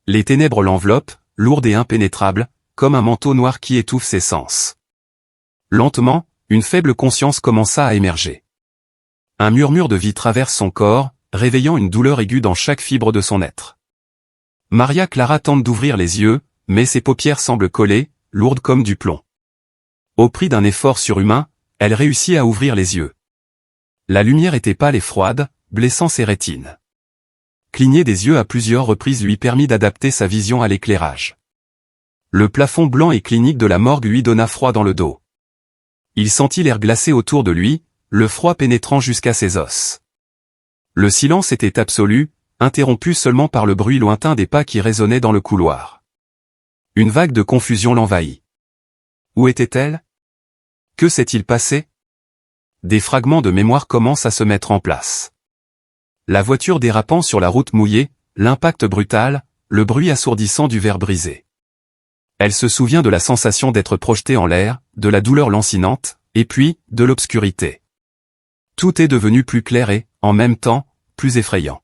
Les ténèbres l'enveloppent, lourdes et impénétrables, comme un manteau noir qui étouffe ses sens. Lentement, une faible conscience commença à émerger. Un murmure de vie traverse son corps, réveillant une douleur aiguë dans chaque fibre de son être. Maria Clara tente d'ouvrir les yeux, mais ses paupières semblent collées, lourdes comme du plomb. Au prix d'un effort surhumain, elle réussit à ouvrir les yeux. La lumière était pâle et froide, blessant ses rétines. Cligner des yeux à plusieurs reprises lui permit d'adapter sa vision à l'éclairage. Le plafond blanc et clinique de la morgue lui donna froid dans le dos. Il sentit l'air glacé autour de lui, le froid pénétrant jusqu'à ses os. Le silence était absolu, interrompu seulement par le bruit lointain des pas qui résonnaient dans le couloir. Une vague de confusion l'envahit. Où était-elle? Que s'est-il passé? Des fragments de mémoire commencent à se mettre en place. La voiture dérapant sur la route mouillée, l'impact brutal, le bruit assourdissant du verre brisé. Elle se souvient de la sensation d'être projetée en l'air, de la douleur lancinante, et puis, de l'obscurité. Tout est devenu plus clair et, en même temps, plus effrayant.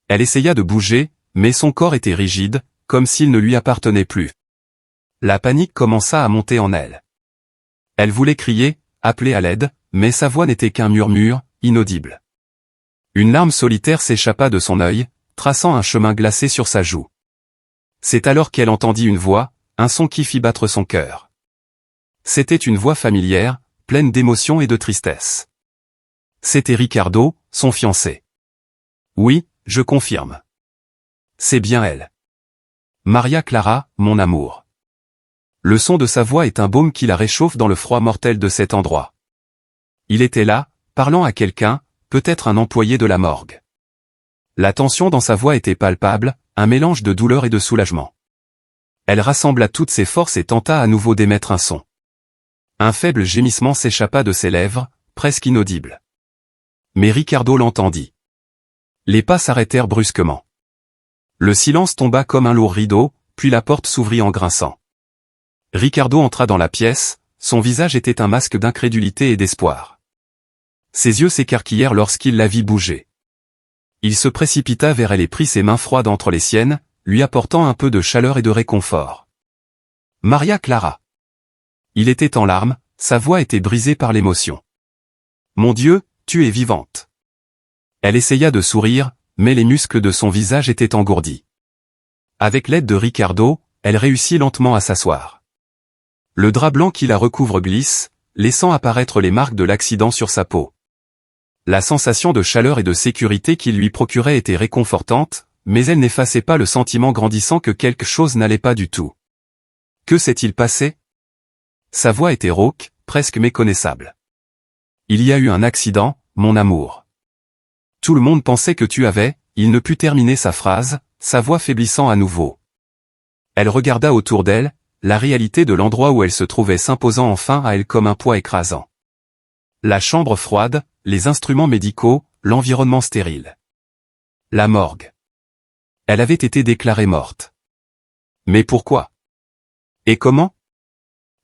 Elle essaya de bouger, mais son corps était rigide, comme s'il ne lui appartenait plus. La panique commença à monter en elle. Elle voulait crier, appeler à l'aide, mais sa voix n'était qu'un murmure, inaudible. Une larme solitaire s'échappa de son œil, traçant un chemin glacé sur sa joue. C'est alors qu'elle entendit une voix, un son qui fit battre son cœur. C'était une voix familière, pleine d'émotion et de tristesse. C'était Ricardo, son fiancé. Oui, je confirme. C'est bien elle. Maria Clara, mon amour. Le son de sa voix est un baume qui la réchauffe dans le froid mortel de cet endroit. Il était là, parlant à quelqu'un, peut-être un employé de la morgue. La tension dans sa voix était palpable, un mélange de douleur et de soulagement. Elle rassembla toutes ses forces et tenta à nouveau d'émettre un son. Un faible gémissement s'échappa de ses lèvres, presque inaudible. Mais Ricardo l'entendit. Les pas s'arrêtèrent brusquement. Le silence tomba comme un lourd rideau, puis la porte s'ouvrit en grinçant. Ricardo entra dans la pièce, son visage était un masque d'incrédulité et d'espoir. Ses yeux s'écarquillèrent lorsqu'il la vit bouger. Il se précipita vers elle et prit ses mains froides entre les siennes, lui apportant un peu de chaleur et de réconfort. Maria Clara. Il était en larmes, sa voix était brisée par l'émotion. Mon Dieu, tu es vivante. Elle essaya de sourire, mais les muscles de son visage étaient engourdis. Avec l'aide de Ricardo, elle réussit lentement à s'asseoir. Le drap blanc qui la recouvre glisse, laissant apparaître les marques de l'accident sur sa peau. La sensation de chaleur et de sécurité qu'il lui procurait était réconfortante, mais elle n'effaçait pas le sentiment grandissant que quelque chose n'allait pas du tout. Que s'est-il passé? Sa voix était rauque, presque méconnaissable. Il y a eu un accident, mon amour. Tout le monde pensait que tu avais, il ne put terminer sa phrase, sa voix faiblissant à nouveau. Elle regarda autour d'elle, la réalité de l'endroit où elle se trouvait s'imposant enfin à elle comme un poids écrasant. La chambre froide, les instruments médicaux, l'environnement stérile. La morgue. Elle avait été déclarée morte. Mais pourquoi? Et comment?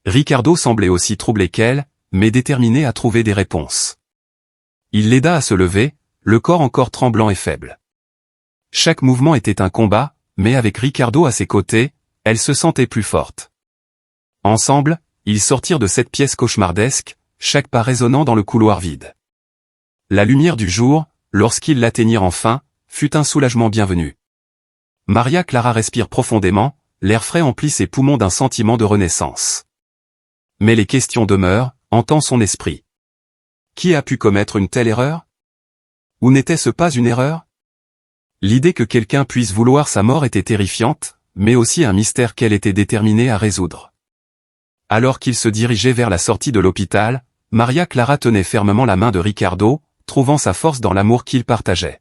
Ricardo semblait aussi troublé qu'elle, mais déterminé à trouver des réponses. Il l'aida à se lever, le corps encore tremblant et faible. Chaque mouvement était un combat, mais avec Ricardo à ses côtés, elle se sentait plus forte. Ensemble, ils sortirent de cette pièce cauchemardesque, chaque pas résonnant dans le couloir vide. La lumière du jour, lorsqu'ils l'atteignirent enfin, fut un soulagement bienvenu. Maria Clara respire profondément, l'air frais emplit ses poumons d'un sentiment de renaissance. Mais les questions demeurent, entend son esprit. Qui a pu commettre une telle erreur? Ou n'était-ce pas une erreur? L'idée que quelqu'un puisse vouloir sa mort était terrifiante, mais aussi un mystère qu'elle était déterminée à résoudre. Alors qu'il se dirigeait vers la sortie de l'hôpital, Maria Clara tenait fermement la main de Ricardo, trouvant sa force dans l'amour qu'il partageait.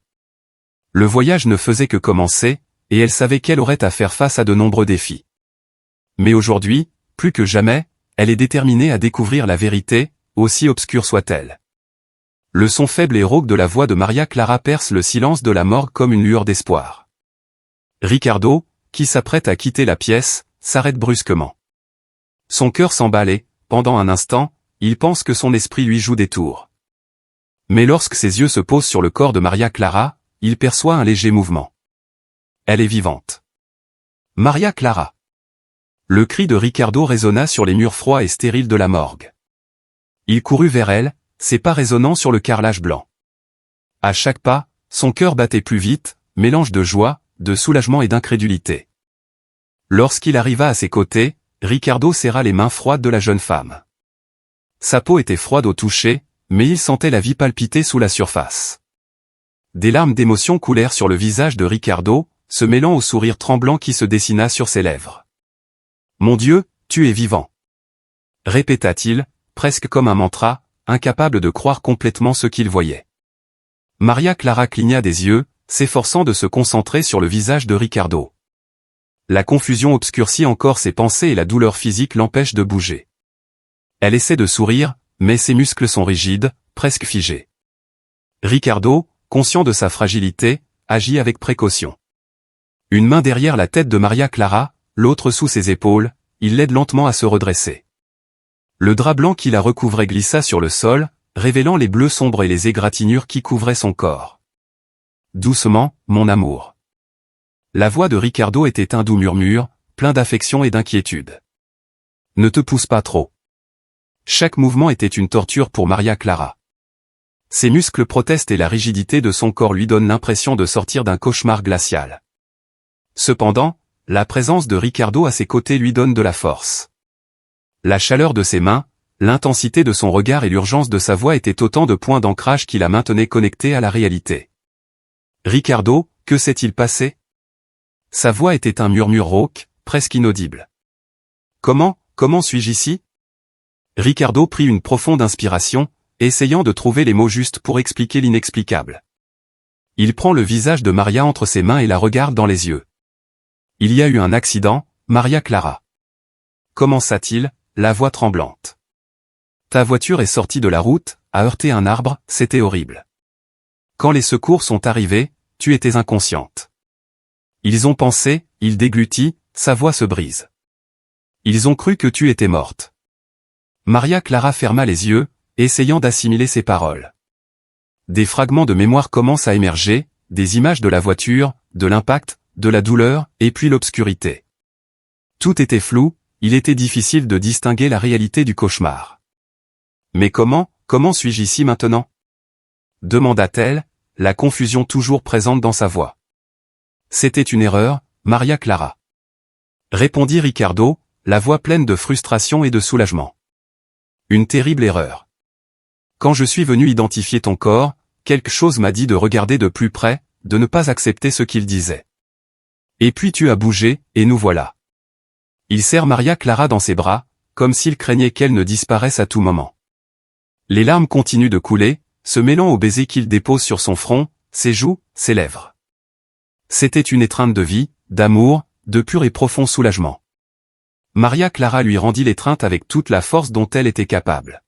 Le voyage ne faisait que commencer, et elle savait qu'elle aurait à faire face à de nombreux défis. Mais aujourd'hui, plus que jamais, elle est déterminée à découvrir la vérité, aussi obscure soit-elle. Le son faible et rauque de la voix de Maria Clara perce le silence de la morgue comme une lueur d'espoir. Ricardo, qui s'apprête à quitter la pièce, s'arrête brusquement. Son cœur s'emballe et, pendant un instant, il pense que son esprit lui joue des tours. Mais lorsque ses yeux se posent sur le corps de Maria Clara, il perçoit un léger mouvement. Elle est vivante. Maria Clara. Le cri de Ricardo résonna sur les murs froids et stériles de la morgue. Il courut vers elle, ses pas résonnant sur le carrelage blanc. À chaque pas, son cœur battait plus vite, mélange de joie, de soulagement et d'incrédulité. Lorsqu'il arriva à ses côtés, Ricardo serra les mains froides de la jeune femme. Sa peau était froide au toucher, mais il sentait la vie palpiter sous la surface. Des larmes d'émotion coulèrent sur le visage de Ricardo, se mêlant au sourire tremblant qui se dessina sur ses lèvres. « Mon Dieu, tu es vivant !» répéta-t-il, presque comme un mantra, incapable de croire complètement ce qu'il voyait. Maria Clara cligna des yeux, s'efforçant de se concentrer sur le visage de Ricardo. La confusion obscurcit encore ses pensées et la douleur physique l'empêche de bouger. Elle essaie de sourire, mais ses muscles sont rigides, presque figés. Ricardo, conscient de sa fragilité, agit avec précaution. Une main derrière la tête de Maria Clara, l'autre sous ses épaules, il l'aide lentement à se redresser. Le drap blanc qui la recouvrait glissa sur le sol, révélant les bleus sombres et les égratignures qui couvraient son corps. « Doucement, mon amour. » La voix de Ricardo était un doux murmure, plein d'affection et d'inquiétude. « Ne te pousse pas trop. » Chaque mouvement était une torture pour Maria Clara. Ses muscles protestent et la rigidité de son corps lui donne l'impression de sortir d'un cauchemar glacial. Cependant, la présence de Ricardo à ses côtés lui donne de la force. La chaleur de ses mains, l'intensité de son regard et l'urgence de sa voix étaient autant de points d'ancrage qui la maintenaient connectée à la réalité. « Ricardo, que s'est-il passé ?» Sa voix était un murmure rauque, presque inaudible. « Comment suis-je ici ?» Ricardo prit une profonde inspiration, essayant de trouver les mots justes pour expliquer l'inexplicable. Il prend le visage de Maria entre ses mains et la regarde dans les yeux. « Il y a eu un accident, Maria Clara. » Commença-t-il, la voix tremblante. « Ta voiture est sortie de la route, a heurté un arbre, c'était horrible. Quand les secours sont arrivés, tu étais inconsciente. Ils ont pensé, il déglutit, sa voix se brise. Ils ont cru que tu étais morte. » Maria Clara ferma les yeux, essayant d'assimiler ses paroles. Des fragments de mémoire commencent à émerger, des images de la voiture, de l'impact, de la douleur, et puis l'obscurité. Tout était flou, il était difficile de distinguer la réalité du cauchemar. « Mais comment suis-je ici maintenant ?» demanda-t-elle, la confusion toujours présente dans sa voix. « C'était une erreur, Maria Clara. » répondit Ricardo, la voix pleine de frustration et de soulagement. « Une terrible erreur. Quand je suis venu identifier ton corps, quelque chose m'a dit de regarder de plus près, de ne pas accepter ce qu'il disait. Et puis tu as bougé, et nous voilà. » Il serre Maria Clara dans ses bras, comme s'il craignait qu'elle ne disparaisse à tout moment. Les larmes continuent de couler, se mêlant aux baisers qu'il dépose sur son front, ses joues, ses lèvres. C'était une étreinte de vie, d'amour, de pur et profond soulagement. Maria Clara lui rendit l'étreinte avec toute la force dont elle était capable.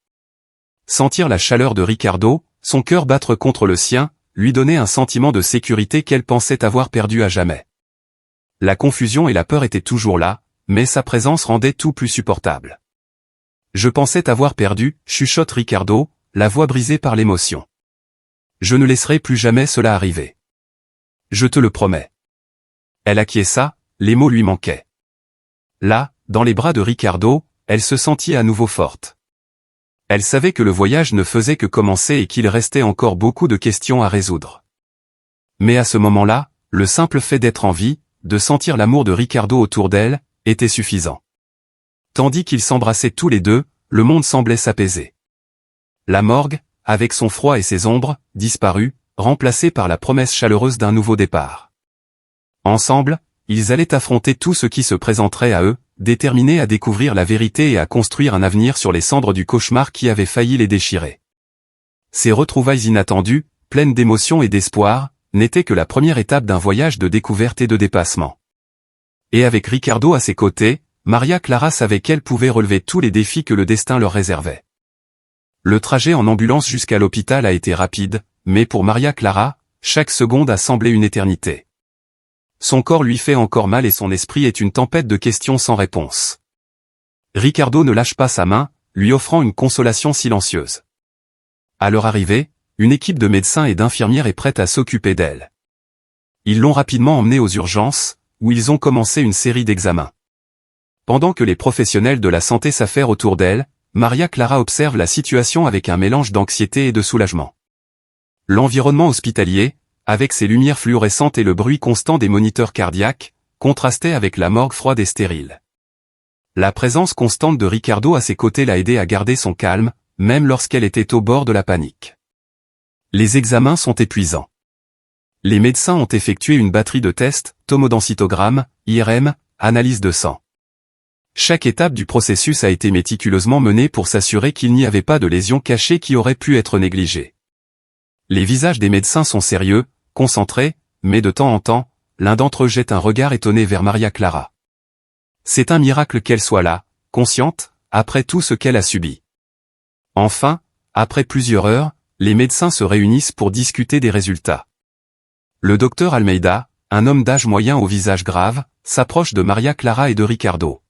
Sentir la chaleur de Ricardo, son cœur battre contre le sien, lui donnait un sentiment de sécurité qu'elle pensait avoir perdu à jamais. La confusion et la peur étaient toujours là, mais sa présence rendait tout plus supportable. « Je pensais t'avoir perdu, chuchote Ricardo, la voix brisée par l'émotion. Je ne laisserai plus jamais cela arriver. Je te le promets. » Elle acquiesça, les mots lui manquaient. Là, dans les bras de Ricardo, elle se sentit à nouveau forte. Elle savait que le voyage ne faisait que commencer et qu'il restait encore beaucoup de questions à résoudre. Mais à ce moment-là, le simple fait d'être en vie, de sentir l'amour de Ricardo autour d'elle, était suffisant. Tandis qu'ils s'embrassaient tous les deux, le monde semblait s'apaiser. La morgue, avec son froid et ses ombres, disparut, remplacée par la promesse chaleureuse d'un nouveau départ. Ensemble, ils allaient affronter tout ce qui se présenterait à eux, déterminés à découvrir la vérité et à construire un avenir sur les cendres du cauchemar qui avait failli les déchirer. Ces retrouvailles inattendues, pleines d'émotion et d'espoir, n'étaient que la première étape d'un voyage de découverte et de dépassement. Et avec Ricardo à ses côtés, Maria Clara savait qu'elle pouvait relever tous les défis que le destin leur réservait. Le trajet en ambulance jusqu'à l'hôpital a été rapide, mais pour Maria Clara, chaque seconde a semblé une éternité. Son corps lui fait encore mal et son esprit est une tempête de questions sans réponse. Ricardo ne lâche pas sa main, lui offrant une consolation silencieuse. À leur arrivée, une équipe de médecins et d'infirmières est prête à s'occuper d'elle. Ils l'ont rapidement emmenée aux urgences, où ils ont commencé une série d'examens. Pendant que les professionnels de la santé s'affairent autour d'elle, Maria Clara observe la situation avec un mélange d'anxiété et de soulagement. L'environnement hospitalier, avec ses lumières fluorescentes et le bruit constant des moniteurs cardiaques, contrastait avec la morgue froide et stérile. La présence constante de Ricardo à ses côtés l'a aidé à garder son calme, même lorsqu'elle était au bord de la panique. Les examens sont épuisants. Les médecins ont effectué une batterie de tests, tomodensitogramme, IRM, analyse de sang. Chaque étape du processus a été méticuleusement menée pour s'assurer qu'il n'y avait pas de lésions cachées qui auraient pu être négligées. Les visages des médecins sont sérieux, concentrés, mais de temps en temps, l'un d'entre eux jette un regard étonné vers Maria Clara. C'est un miracle qu'elle soit là, consciente, après tout ce qu'elle a subi. Enfin, après plusieurs heures, les médecins se réunissent pour discuter des résultats. Le docteur Almeida, un homme d'âge moyen au visage grave, s'approche de Maria Clara et de Ricardo.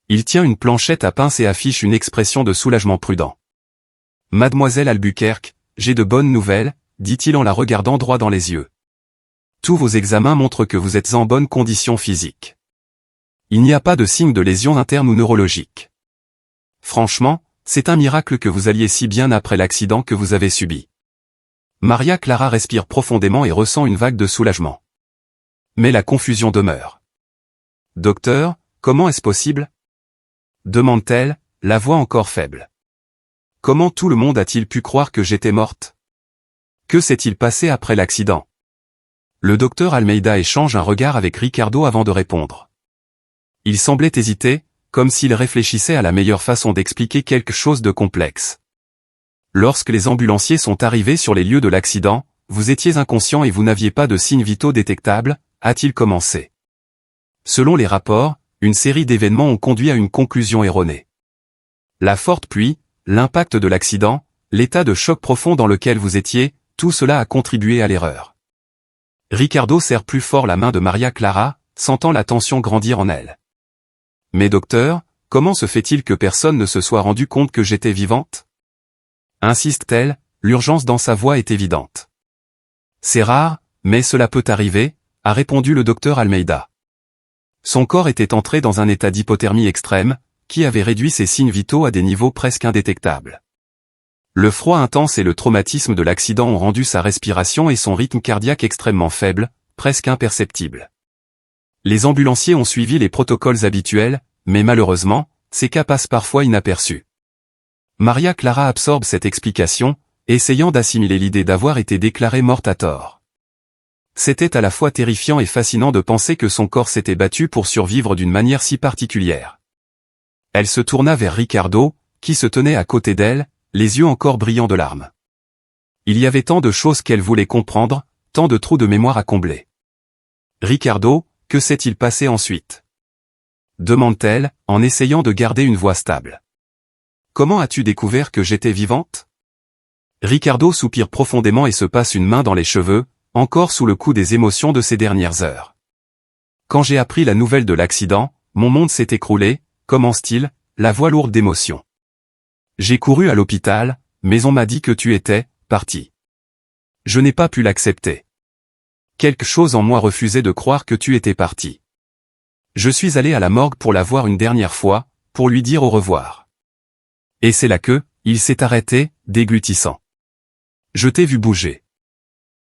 Il tient une planchette à pince et affiche une expression de soulagement prudent. « Mademoiselle Albuquerque, j'ai de bonnes nouvelles, dit-il en la regardant droit dans les yeux. Tous vos examens montrent que vous êtes en bonne condition physique. Il n'y a pas de signe de lésion interne ou neurologique. Franchement, c'est un miracle que vous alliez si bien après l'accident que vous avez subi. » Maria Clara respire profondément et ressent une vague de soulagement. Mais la confusion demeure. « Docteur, comment est-ce possible ?» demande-t-elle, la voix encore faible. Comment tout le monde a-t-il pu croire que j'étais morte? Que s'est-il passé après l'accident? Le docteur Almeida échange un regard avec Ricardo avant de répondre. Il semblait hésiter, comme s'il réfléchissait à la meilleure façon d'expliquer quelque chose de complexe. Lorsque les ambulanciers sont arrivés sur les lieux de l'accident, vous étiez inconscient et vous n'aviez pas de signes vitaux détectables, a-t-il commencé. Selon les rapports, une série d'événements ont conduit à une conclusion erronée. La forte pluie, l'impact de l'accident, l'état de choc profond dans lequel vous étiez, tout cela a contribué à l'erreur. Ricardo serre plus fort la main de Maria Clara, sentant la tension grandir en elle. Mais docteur, comment se fait-il que personne ne se soit rendu compte que j'étais vivante? Insiste-t-elle, l'urgence dans sa voix est évidente. C'est rare, mais cela peut arriver, a répondu le docteur Almeida. Son corps était entré dans un état d'hypothermie extrême, qui avait réduit ses signes vitaux à des niveaux presque indétectables. Le froid intense et le traumatisme de l'accident ont rendu sa respiration et son rythme cardiaque extrêmement faibles, presque imperceptibles. Les ambulanciers ont suivi les protocoles habituels, mais malheureusement, ces cas passent parfois inaperçus. Maria Clara absorbe cette explication, essayant d'assimiler l'idée d'avoir été déclarée morte à tort. C'était à la fois terrifiant et fascinant de penser que son corps s'était battu pour survivre d'une manière si particulière. Elle se tourna vers Ricardo, qui se tenait à côté d'elle, les yeux encore brillants de larmes. Il y avait tant de choses qu'elle voulait comprendre, tant de trous de mémoire à combler. « Ricardo, que s'est-il passé ensuite ?» demande-t-elle, en essayant de garder une voix stable. « Comment as-tu découvert que j'étais vivante ?» Ricardo soupire profondément et se passe une main dans les cheveux, encore sous le coup des émotions de ces dernières heures. « Quand j'ai appris la nouvelle de l'accident, mon monde s'est écroulé, commence-t-il, la voix lourde d'émotion. J'ai couru à l'hôpital, mais on m'a dit que tu étais parti. Je n'ai pas pu l'accepter. Quelque chose en moi refusait de croire que tu étais parti. Je suis allé à la morgue pour la voir une dernière fois, pour lui dire au revoir. Et c'est là que, il s'est arrêté, déglutissant. Je t'ai vu bouger.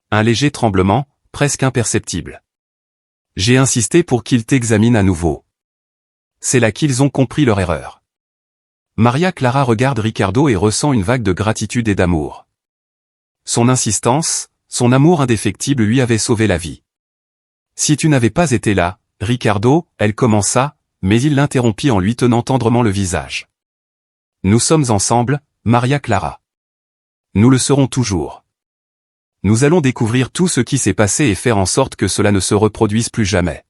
Un léger tremblement, presque imperceptible. J'ai insisté pour qu'ils t'examinent à nouveau. C'est là qu'ils ont compris leur erreur. Maria Clara regarde Ricardo et ressent une vague de gratitude et d'amour. Son insistance, son amour indéfectible lui avait sauvé la vie. Si tu n'avais pas été là, Ricardo, elle commença, mais il l'interrompit en lui tenant tendrement le visage. Nous sommes ensemble, Maria Clara. Nous le serons toujours. Nous allons découvrir tout ce qui s'est passé et faire en sorte que cela ne se reproduise plus jamais.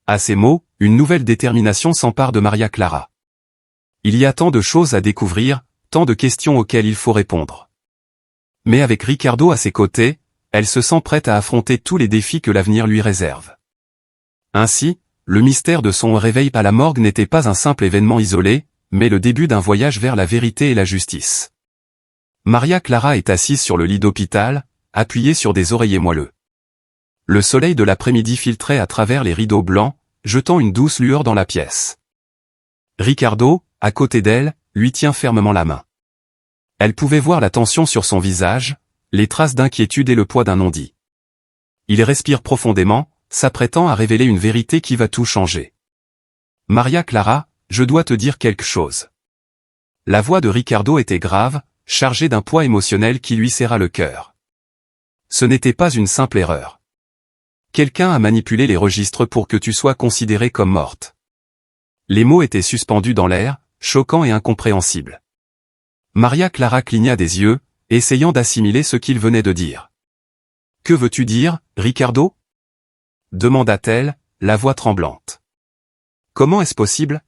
À ces mots, une nouvelle détermination s'empare de Maria Clara. Il y a tant de choses à découvrir, tant de questions auxquelles il faut répondre. Mais avec Ricardo à ses côtés, elle se sent prête à affronter tous les défis que l'avenir lui réserve. Ainsi, le mystère de son réveil à la morgue n'était pas un simple événement isolé, mais le début d'un voyage vers la vérité et la justice. Maria Clara est assise sur le lit d'hôpital, appuyée sur des oreillers moelleux. Le soleil de l'après-midi filtrait à travers les rideaux blancs, jetant une douce lueur dans la pièce. Ricardo, à côté d'elle, lui tient fermement la main. Elle pouvait voir la tension sur son visage, les traces d'inquiétude et le poids d'un non-dit. Il respire profondément, s'apprêtant à révéler une vérité qui va tout changer. « Maria Clara, je dois te dire quelque chose. » La voix de Ricardo était grave, chargée d'un poids émotionnel qui lui serra le cœur. Ce n'était pas une simple erreur. Quelqu'un a manipulé les registres pour que tu sois considérée comme morte. Les mots étaient suspendus dans l'air, choquants et incompréhensibles. Maria Clara cligna des yeux, essayant d'assimiler ce qu'il venait de dire. « Que veux-tu dire, Ricardo ?» demanda-t-elle, la voix tremblante. « Comment est-ce possible ?»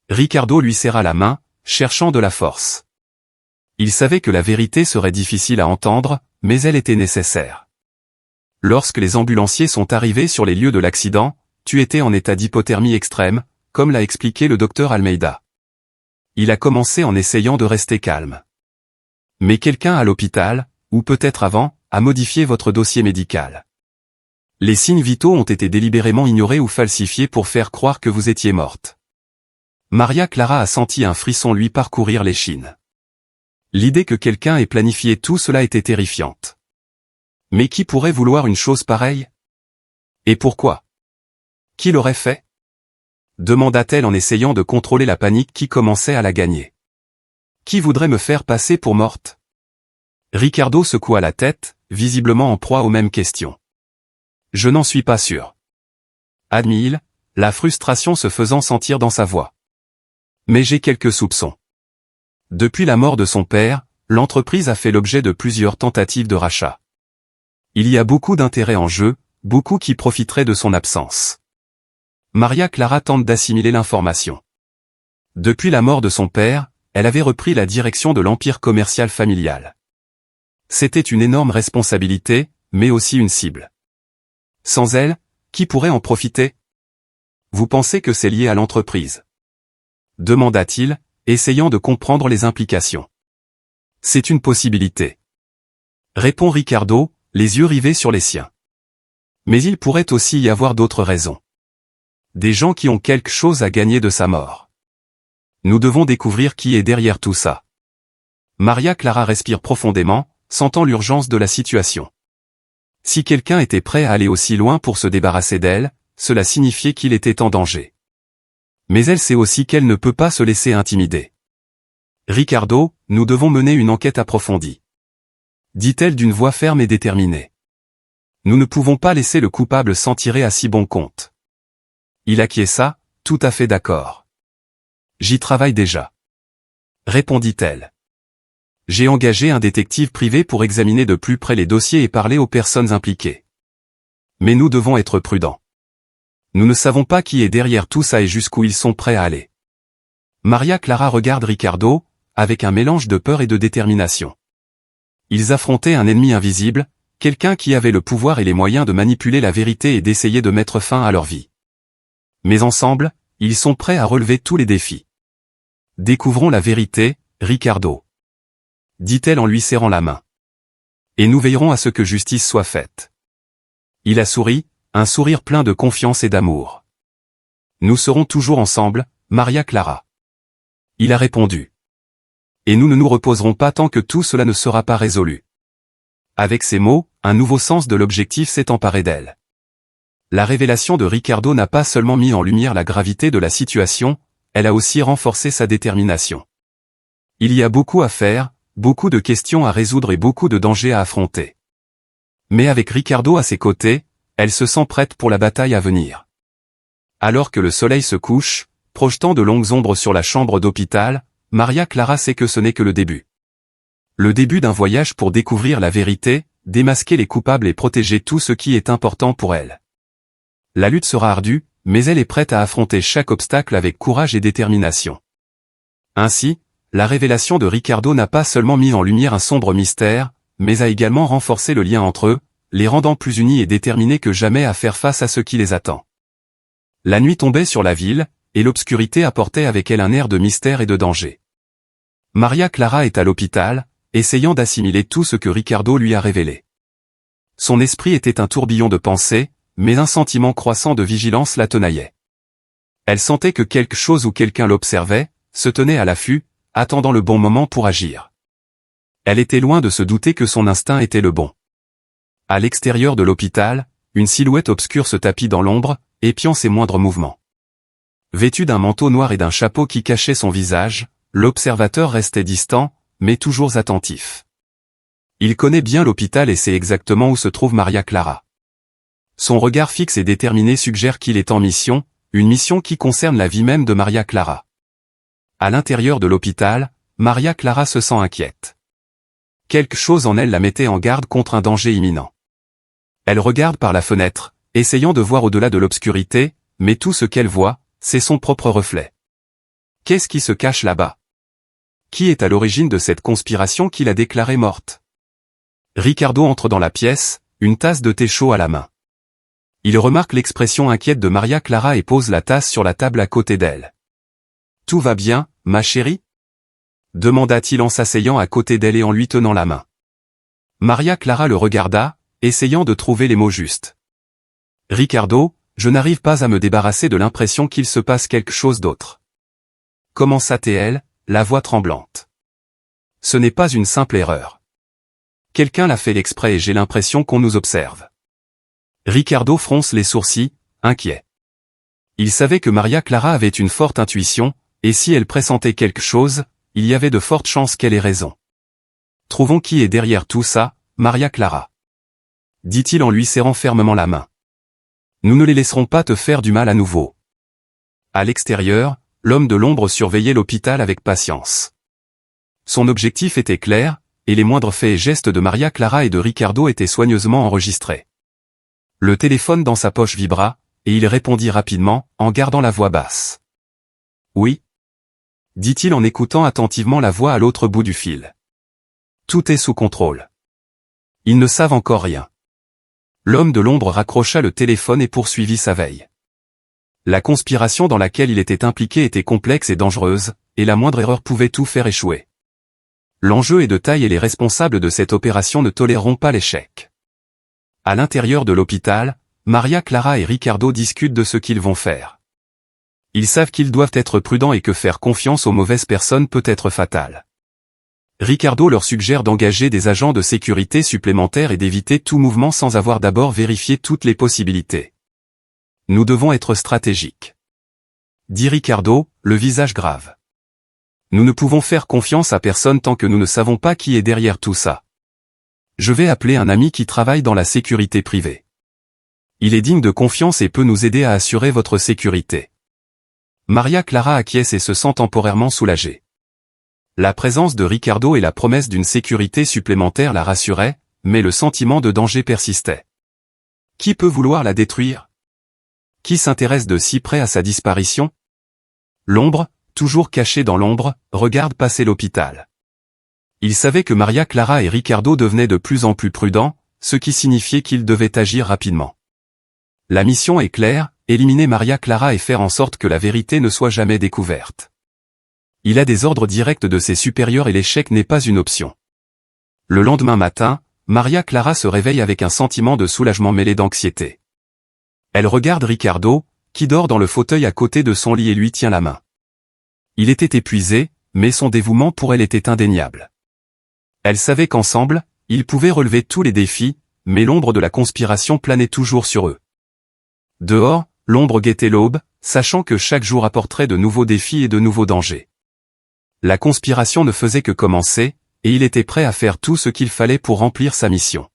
Ricardo lui serra la main, cherchant de la force. Il savait que la vérité serait difficile à entendre, mais elle était nécessaire. Lorsque les ambulanciers sont arrivés sur les lieux de l'accident, tu étais en état d'hypothermie extrême, comme l'a expliqué le docteur Almeida. Il a commencé en essayant de rester calme. Mais quelqu'un à l'hôpital, ou peut-être avant, a modifié votre dossier médical. Les signes vitaux ont été délibérément ignorés ou falsifiés pour faire croire que vous étiez morte. Maria Clara a senti un frisson lui parcourir l'échine. L'idée que quelqu'un ait planifié tout cela était terrifiante. Mais qui pourrait vouloir une chose pareille? Et pourquoi? Qui l'aurait fait? Demanda-t-elle en essayant de contrôler la panique qui commençait à la gagner. Qui voudrait me faire passer pour morte? Ricardo secoua la tête, visiblement en proie aux mêmes questions. Je n'en suis pas sûr. Admit-il, la frustration se faisant sentir dans sa voix. Mais j'ai quelques soupçons. Depuis la mort de son père, l'entreprise a fait l'objet de plusieurs tentatives de rachat. Il y a beaucoup d'intérêts en jeu, beaucoup qui profiteraient de son absence. Maria Clara tente d'assimiler l'information. Depuis la mort de son père, elle avait repris la direction de l'empire commercial familial. C'était une énorme responsabilité, mais aussi une cible. Sans elle, qui pourrait en profiter? Vous pensez que c'est lié à l'entreprise? Demanda-t-il, essayant de comprendre les implications. C'est une possibilité. Répond Ricardo, les yeux rivés sur les siens. Mais il pourrait aussi y avoir d'autres raisons. Des gens qui ont quelque chose à gagner de sa mort. Nous devons découvrir qui est derrière tout ça. Maria Clara respire profondément, sentant l'urgence de la situation. Si quelqu'un était prêt à aller aussi loin pour se débarrasser d'elle, cela signifiait qu'il était en danger. Mais elle sait aussi qu'elle ne peut pas se laisser intimider. Ricardo, nous devons mener une enquête approfondie. Dit-elle d'une voix ferme et déterminée. Nous ne pouvons pas laisser le coupable s'en tirer à si bon compte. Il acquiesça, tout à fait d'accord. J'y travaille déjà. Répondit-elle. J'ai engagé un détective privé pour examiner de plus près les dossiers et parler aux personnes impliquées. Mais nous devons être prudents. Nous ne savons pas qui est derrière tout ça et jusqu'où ils sont prêts à aller. Maria Clara regarde Ricardo, avec un mélange de peur et de détermination. Ils affrontaient un ennemi invisible, quelqu'un qui avait le pouvoir et les moyens de manipuler la vérité et d'essayer de mettre fin à leur vie. Mais ensemble, ils sont prêts à relever tous les défis. Découvrons la vérité, Ricardo. Dit-elle en lui serrant la main. Et nous veillerons à ce que justice soit faite. Il a souri, un sourire plein de confiance et d'amour. Nous serons toujours ensemble, Maria Clara. Il a répondu. Et nous ne nous reposerons pas tant que tout cela ne sera pas résolu. Avec ces mots, un nouveau sens de l'objectif s'est emparé d'elle. La révélation de Ricardo n'a pas seulement mis en lumière la gravité de la situation, elle a aussi renforcé sa détermination. Il y a beaucoup à faire, beaucoup de questions à résoudre et beaucoup de dangers à affronter. Mais avec Ricardo à ses côtés, elle se sent prête pour la bataille à venir. Alors que le soleil se couche, projetant de longues ombres sur la chambre d'hôpital, Maria Clara sait que ce n'est que le début. Le début d'un voyage pour découvrir la vérité, démasquer les coupables et protéger tout ce qui est important pour elle. La lutte sera ardue, mais elle est prête à affronter chaque obstacle avec courage et détermination. Ainsi, la révélation de Ricardo n'a pas seulement mis en lumière un sombre mystère, mais a également renforcé le lien entre eux, les rendant plus unis et déterminés que jamais à faire face à ce qui les attend. La nuit tombait sur la ville, et l'obscurité apportait avec elle un air de mystère et de danger. Maria Clara est à l'hôpital, essayant d'assimiler tout ce que Ricardo lui a révélé. Son esprit était un tourbillon de pensées, mais un sentiment croissant de vigilance la tenaillait. Elle sentait que quelque chose ou quelqu'un l'observait, se tenait à l'affût, attendant le bon moment pour agir. Elle était loin de se douter que son instinct était le bon. À l'extérieur de l'hôpital, une silhouette obscure se tapit dans l'ombre, épiant ses moindres mouvements. Vêtu d'un manteau noir et d'un chapeau qui cachait son visage, l'observateur restait distant, mais toujours attentif. Il connaît bien l'hôpital et sait exactement où se trouve Maria Clara. Son regard fixe et déterminé suggère qu'il est en mission, une mission qui concerne la vie même de Maria Clara. À l'intérieur de l'hôpital, Maria Clara se sent inquiète. Quelque chose en elle la mettait en garde contre un danger imminent. Elle regarde par la fenêtre, essayant de voir au-delà de l'obscurité, mais tout ce qu'elle voit, c'est son propre reflet. Qu'est-ce qui se cache là-bas? Qui est à l'origine de cette conspiration qui l'a déclarée morte? Ricardo entre dans la pièce, une tasse de thé chaud à la main. Il remarque l'expression inquiète de Maria Clara et pose la tasse sur la table à côté d'elle. « Tout va bien, ma chérie ?» demanda-t-il en s'asseyant à côté d'elle et en lui tenant la main. Maria Clara le regarda, essayant de trouver les mots justes. « Ricardo, je n'arrive pas à me débarrasser de l'impression qu'il se passe quelque chose d'autre. » Commença-t-elle, la voix tremblante. « Ce n'est pas une simple erreur. Quelqu'un l'a fait exprès et j'ai l'impression qu'on nous observe. » Ricardo fronce les sourcils, inquiet. Il savait que Maria Clara avait une forte intuition, et si elle pressentait quelque chose, il y avait de fortes chances qu'elle ait raison. « Trouvons qui est derrière tout ça, Maria Clara. » dit-il en lui serrant fermement la main. « Nous ne les laisserons pas te faire du mal à nouveau. » À l'extérieur, l'homme de l'ombre surveillait l'hôpital avec patience. Son objectif était clair, et les moindres faits et gestes de Maria Clara et de Ricardo étaient soigneusement enregistrés. Le téléphone dans sa poche vibra, et il répondit rapidement, en gardant la voix basse. « Oui » dit-il en écoutant attentivement la voix à l'autre bout du fil. « Tout est sous contrôle. Ils ne savent encore rien. » L'homme de l'ombre raccrocha le téléphone et poursuivit sa veille. La conspiration dans laquelle il était impliqué était complexe et dangereuse, et la moindre erreur pouvait tout faire échouer. L'enjeu est de taille et les responsables de cette opération ne toléreront pas l'échec. À l'intérieur de l'hôpital, Maria Clara et Ricardo discutent de ce qu'ils vont faire. Ils savent qu'ils doivent être prudents et que faire confiance aux mauvaises personnes peut être fatal. Ricardo leur suggère d'engager des agents de sécurité supplémentaires et d'éviter tout mouvement sans avoir d'abord vérifié toutes les possibilités. « Nous devons être stratégiques. » dit Ricardo, le visage grave. « Nous ne pouvons faire confiance à personne tant que nous ne savons pas qui est derrière tout ça. Je vais appeler un ami qui travaille dans la sécurité privée. Il est digne de confiance et peut nous aider à assurer votre sécurité. » Maria Clara acquiesce et se sent temporairement soulagée. La présence de Ricardo et la promesse d'une sécurité supplémentaire la rassuraient, mais le sentiment de danger persistait. Qui peut vouloir la détruire? Qui s'intéresse de si près à sa disparition? L'ombre, toujours cachée dans l'ombre, regarde passer l'hôpital. Il savait que Maria Clara et Ricardo devenaient de plus en plus prudents, ce qui signifiait qu'ils devaient agir rapidement. La mission est claire, éliminer Maria Clara et faire en sorte que la vérité ne soit jamais découverte. Il a des ordres directs de ses supérieurs et l'échec n'est pas une option. Le lendemain matin, Maria Clara se réveille avec un sentiment de soulagement mêlé d'anxiété. Elle regarde Ricardo, qui dort dans le fauteuil à côté de son lit et lui tient la main. Il était épuisé, mais son dévouement pour elle était indéniable. Elle savait qu'ensemble, ils pouvaient relever tous les défis, mais l'ombre de la conspiration planait toujours sur eux. Dehors, l'ombre guettait l'aube, sachant que chaque jour apporterait de nouveaux défis et de nouveaux dangers. La conspiration ne faisait que commencer, et il était prêt à faire tout ce qu'il fallait pour remplir sa mission.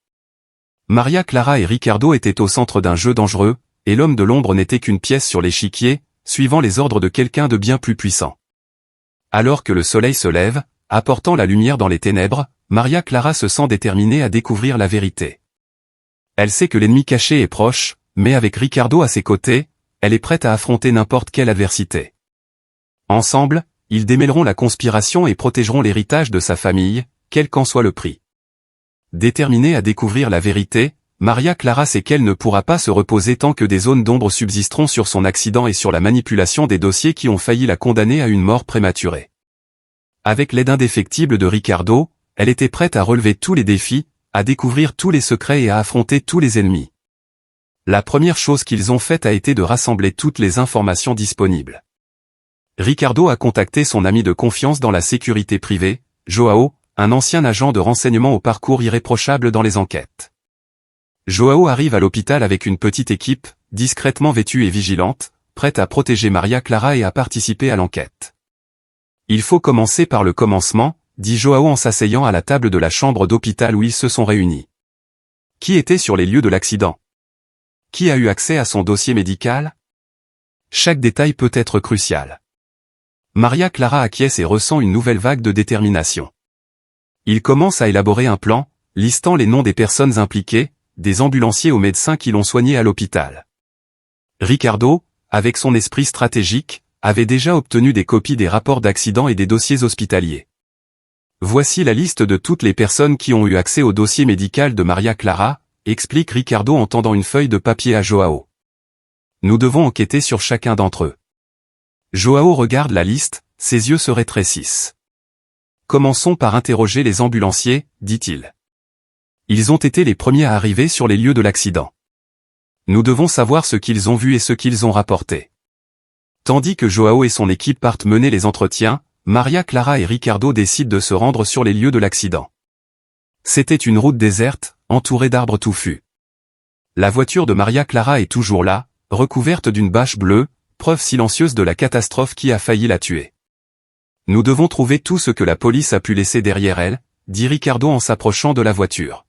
Maria Clara et Ricardo étaient au centre d'un jeu dangereux, et l'homme de l'ombre n'était qu'une pièce sur l'échiquier, suivant les ordres de quelqu'un de bien plus puissant. Alors que le soleil se lève, apportant la lumière dans les ténèbres, Maria Clara se sent déterminée à découvrir la vérité. Elle sait que l'ennemi caché est proche, mais avec Ricardo à ses côtés, elle est prête à affronter n'importe quelle adversité. Ensemble, ils démêleront la conspiration et protégeront l'héritage de sa famille, quel qu'en soit le prix. Déterminée à découvrir la vérité, Maria Clara sait qu'elle ne pourra pas se reposer tant que des zones d'ombre subsisteront sur son accident et sur la manipulation des dossiers qui ont failli la condamner à une mort prématurée. Avec l'aide indéfectible de Ricardo, elle était prête à relever tous les défis, à découvrir tous les secrets et à affronter tous les ennemis. La première chose qu'ils ont faite a été de rassembler toutes les informations disponibles. Ricardo a contacté son ami de confiance dans la sécurité privée, Joao, un ancien agent de renseignement au parcours irréprochable dans les enquêtes. Joao arrive à l'hôpital avec une petite équipe, discrètement vêtue et vigilante, prête à protéger Maria Clara et à participer à l'enquête. Il faut commencer par le commencement, dit Joao en s'asseyant à la table de la chambre d'hôpital où ils se sont réunis. Qui était sur les lieux de l'accident? Qui a eu accès à son dossier médical? Chaque détail peut être crucial. Maria Clara acquiesce et ressent une nouvelle vague de détermination. Il commence à élaborer un plan, listant les noms des personnes impliquées, des ambulanciers aux médecins qui l'ont soigné à l'hôpital. Ricardo, avec son esprit stratégique, avait déjà obtenu des copies des rapports d'accident et des dossiers hospitaliers. Voici la liste de toutes les personnes qui ont eu accès au dossier médical de Maria Clara, explique Ricardo en tendant une feuille de papier à Joao. Nous devons enquêter sur chacun d'entre eux. Joao regarde la liste, ses yeux se rétrécissent. Commençons par interroger les ambulanciers, dit-il. Ils ont été les premiers à arriver sur les lieux de l'accident. Nous devons savoir ce qu'ils ont vu et ce qu'ils ont rapporté. Tandis que Joao et son équipe partent mener les entretiens, Maria Clara et Ricardo décident de se rendre sur les lieux de l'accident. C'était une route déserte, entourée d'arbres touffus. La voiture de Maria Clara est toujours là, recouverte d'une bâche bleue, preuve silencieuse de la catastrophe qui a failli la tuer. Nous devons trouver tout ce que la police a pu laisser derrière elle, dit Ricardo en s'approchant de la voiture.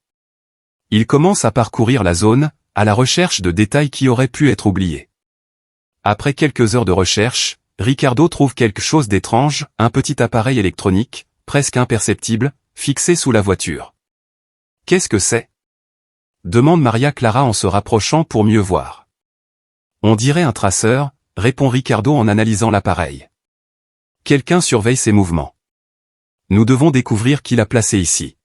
Il commence à parcourir la zone, à la recherche de détails qui auraient pu être oubliés. Après quelques heures de recherche, Ricardo trouve quelque chose d'étrange, un petit appareil électronique, presque imperceptible, fixé sous la voiture. Qu'est-ce que c'est? Demande Maria Clara en se rapprochant pour mieux voir. On dirait un traceur, répond Ricardo en analysant l'appareil. Quelqu'un surveille ses mouvements. Nous devons découvrir qui l'a placé ici.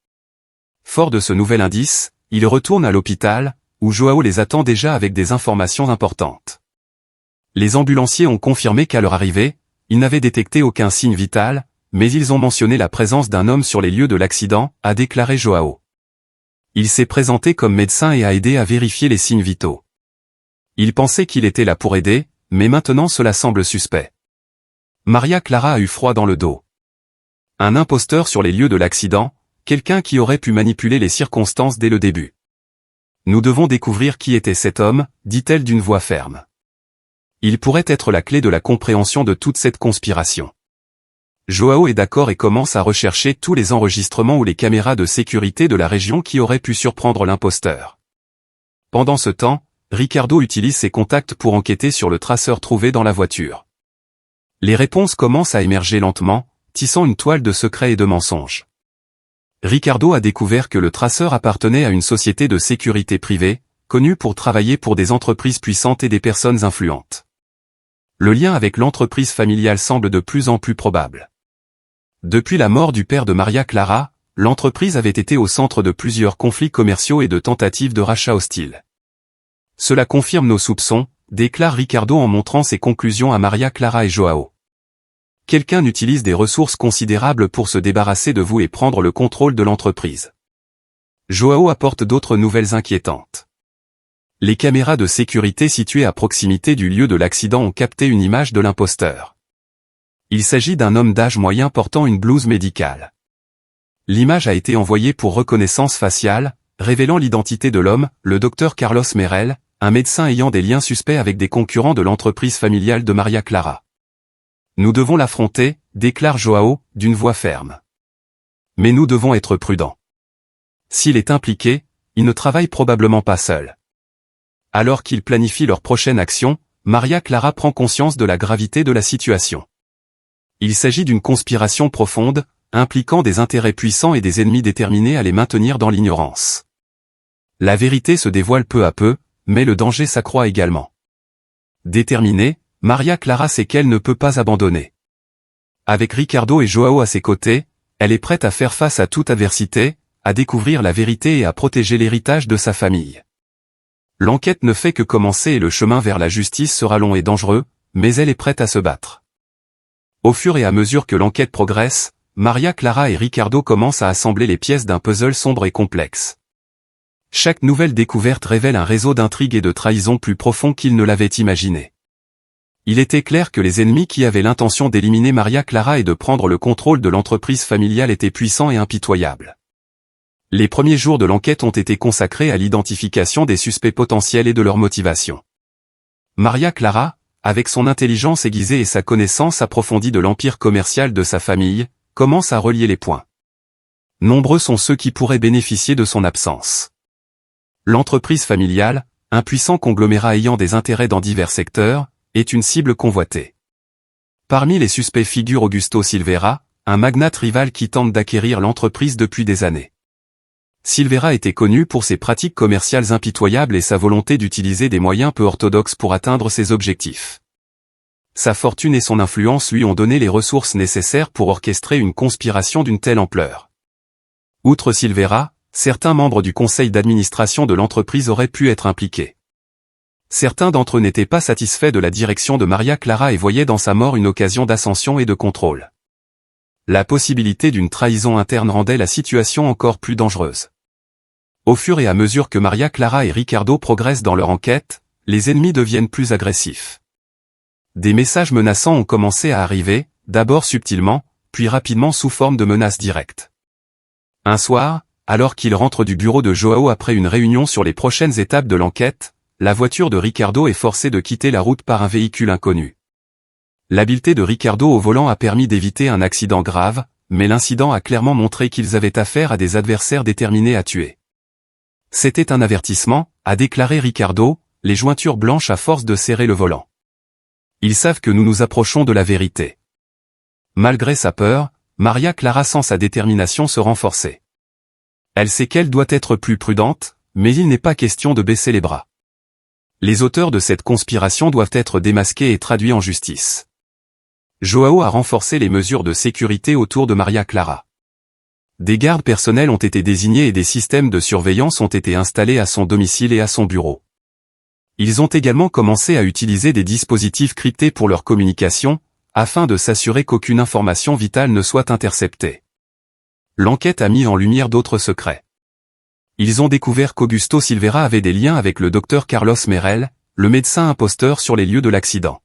Fort de ce nouvel indice, il retourne à l'hôpital, où Joao les attend déjà avec des informations importantes. Les ambulanciers ont confirmé qu'à leur arrivée, ils n'avaient détecté aucun signe vital, mais ils ont mentionné la présence d'un homme sur les lieux de l'accident, a déclaré Joao. Il s'est présenté comme médecin et a aidé à vérifier les signes vitaux. Il pensait qu'il était là pour aider, mais maintenant cela semble suspect. Maria Clara a eu froid dans le dos. Un imposteur sur les lieux de l'accident, quelqu'un qui aurait pu manipuler les circonstances dès le début. Nous devons découvrir qui était cet homme, dit-elle d'une voix ferme. Il pourrait être la clé de la compréhension de toute cette conspiration. Joao est d'accord et commence à rechercher tous les enregistrements ou les caméras de sécurité de la région qui auraient pu surprendre l'imposteur. Pendant ce temps, Ricardo utilise ses contacts pour enquêter sur le traceur trouvé dans la voiture. Les réponses commencent à émerger lentement, tissant une toile de secrets et de mensonges. Ricardo a découvert que le traceur appartenait à une société de sécurité privée, connue pour travailler pour des entreprises puissantes et des personnes influentes. Le lien avec l'entreprise familiale semble de plus en plus probable. Depuis la mort du père de Maria Clara, l'entreprise avait été au centre de plusieurs conflits commerciaux et de tentatives de rachat hostiles. Cela confirme nos soupçons, déclare Ricardo en montrant ses conclusions à Maria Clara et Joao. Quelqu'un utilise des ressources considérables pour se débarrasser de vous et prendre le contrôle de l'entreprise. Joao apporte d'autres nouvelles inquiétantes. Les caméras de sécurité situées à proximité du lieu de l'accident ont capté une image de l'imposteur. Il s'agit d'un homme d'âge moyen portant une blouse médicale. L'image a été envoyée pour reconnaissance faciale, révélant l'identité de l'homme, le docteur Carlos Merel, un médecin ayant des liens suspects avec des concurrents de l'entreprise familiale de Maria Clara. Nous devons l'affronter, déclare Joao, d'une voix ferme. Mais nous devons être prudents. S'il est impliqué, il ne travaille probablement pas seul. Alors qu'ils planifient leur prochaine action, Maria Clara prend conscience de la gravité de la situation. Il s'agit d'une conspiration profonde, impliquant des intérêts puissants et des ennemis déterminés à les maintenir dans l'ignorance. La vérité se dévoile peu à peu, mais le danger s'accroît également. Déterminée, Maria Clara sait qu'elle ne peut pas abandonner. Avec Ricardo et Joao à ses côtés, elle est prête à faire face à toute adversité, à découvrir la vérité et à protéger l'héritage de sa famille. L'enquête ne fait que commencer et le chemin vers la justice sera long et dangereux, mais elle est prête à se battre. Au fur et à mesure que l'enquête progresse, Maria Clara et Ricardo commencent à assembler les pièces d'un puzzle sombre et complexe. Chaque nouvelle découverte révèle un réseau d'intrigues et de trahison plus profond qu'il ne l'avait imaginé. Il était clair que les ennemis qui avaient l'intention d'éliminer Maria Clara et de prendre le contrôle de l'entreprise familiale étaient puissants et impitoyables. Les premiers jours de l'enquête ont été consacrés à l'identification des suspects potentiels et de leur motivation. Maria Clara, avec son intelligence aiguisée et sa connaissance approfondie de l'empire commercial de sa famille, commence à relier les points. Nombreux sont ceux qui pourraient bénéficier de son absence. L'entreprise familiale, un puissant conglomérat ayant des intérêts dans divers secteurs, est une cible convoitée. Parmi les suspects figure Augusto Silveira, un magnate rival qui tente d'acquérir l'entreprise depuis des années. Silveira était connu pour ses pratiques commerciales impitoyables et sa volonté d'utiliser des moyens peu orthodoxes pour atteindre ses objectifs. Sa fortune et son influence lui ont donné les ressources nécessaires pour orchestrer une conspiration d'une telle ampleur. Outre Silveira, certains membres du conseil d'administration de l'entreprise auraient pu être impliqués. Certains d'entre eux n'étaient pas satisfaits de la direction de Maria Clara et voyaient dans sa mort une occasion d'ascension et de contrôle. La possibilité d'une trahison interne rendait la situation encore plus dangereuse. Au fur et à mesure que Maria Clara et Ricardo progressent dans leur enquête, les ennemis deviennent plus agressifs. Des messages menaçants ont commencé à arriver, d'abord subtilement, puis rapidement sous forme de menaces directes. Un soir, alors qu'il rentre du bureau de Joao après une réunion sur les prochaines étapes de l'enquête, la voiture de Ricardo est forcée de quitter la route par un véhicule inconnu. L'habileté de Ricardo au volant a permis d'éviter un accident grave, mais l'incident a clairement montré qu'ils avaient affaire à des adversaires déterminés à tuer. C'était un avertissement, a déclaré Ricardo, les jointures blanches à force de serrer le volant. Ils savent que nous nous approchons de la vérité. Malgré sa peur, Maria Clara sent sa détermination se renforcer. Elle sait qu'elle doit être plus prudente, mais il n'est pas question de baisser les bras. Les auteurs de cette conspiration doivent être démasqués et traduits en justice. Joao a renforcé les mesures de sécurité autour de Maria Clara. Des gardes personnels ont été désignés et des systèmes de surveillance ont été installés à son domicile et à son bureau. Ils ont également commencé à utiliser des dispositifs cryptés pour leur communication, afin de s'assurer qu'aucune information vitale ne soit interceptée. L'enquête a mis en lumière d'autres secrets. Ils ont découvert qu'Augusto Silveira avait des liens avec le docteur Carlos Merel, le médecin imposteur sur les lieux de l'accident.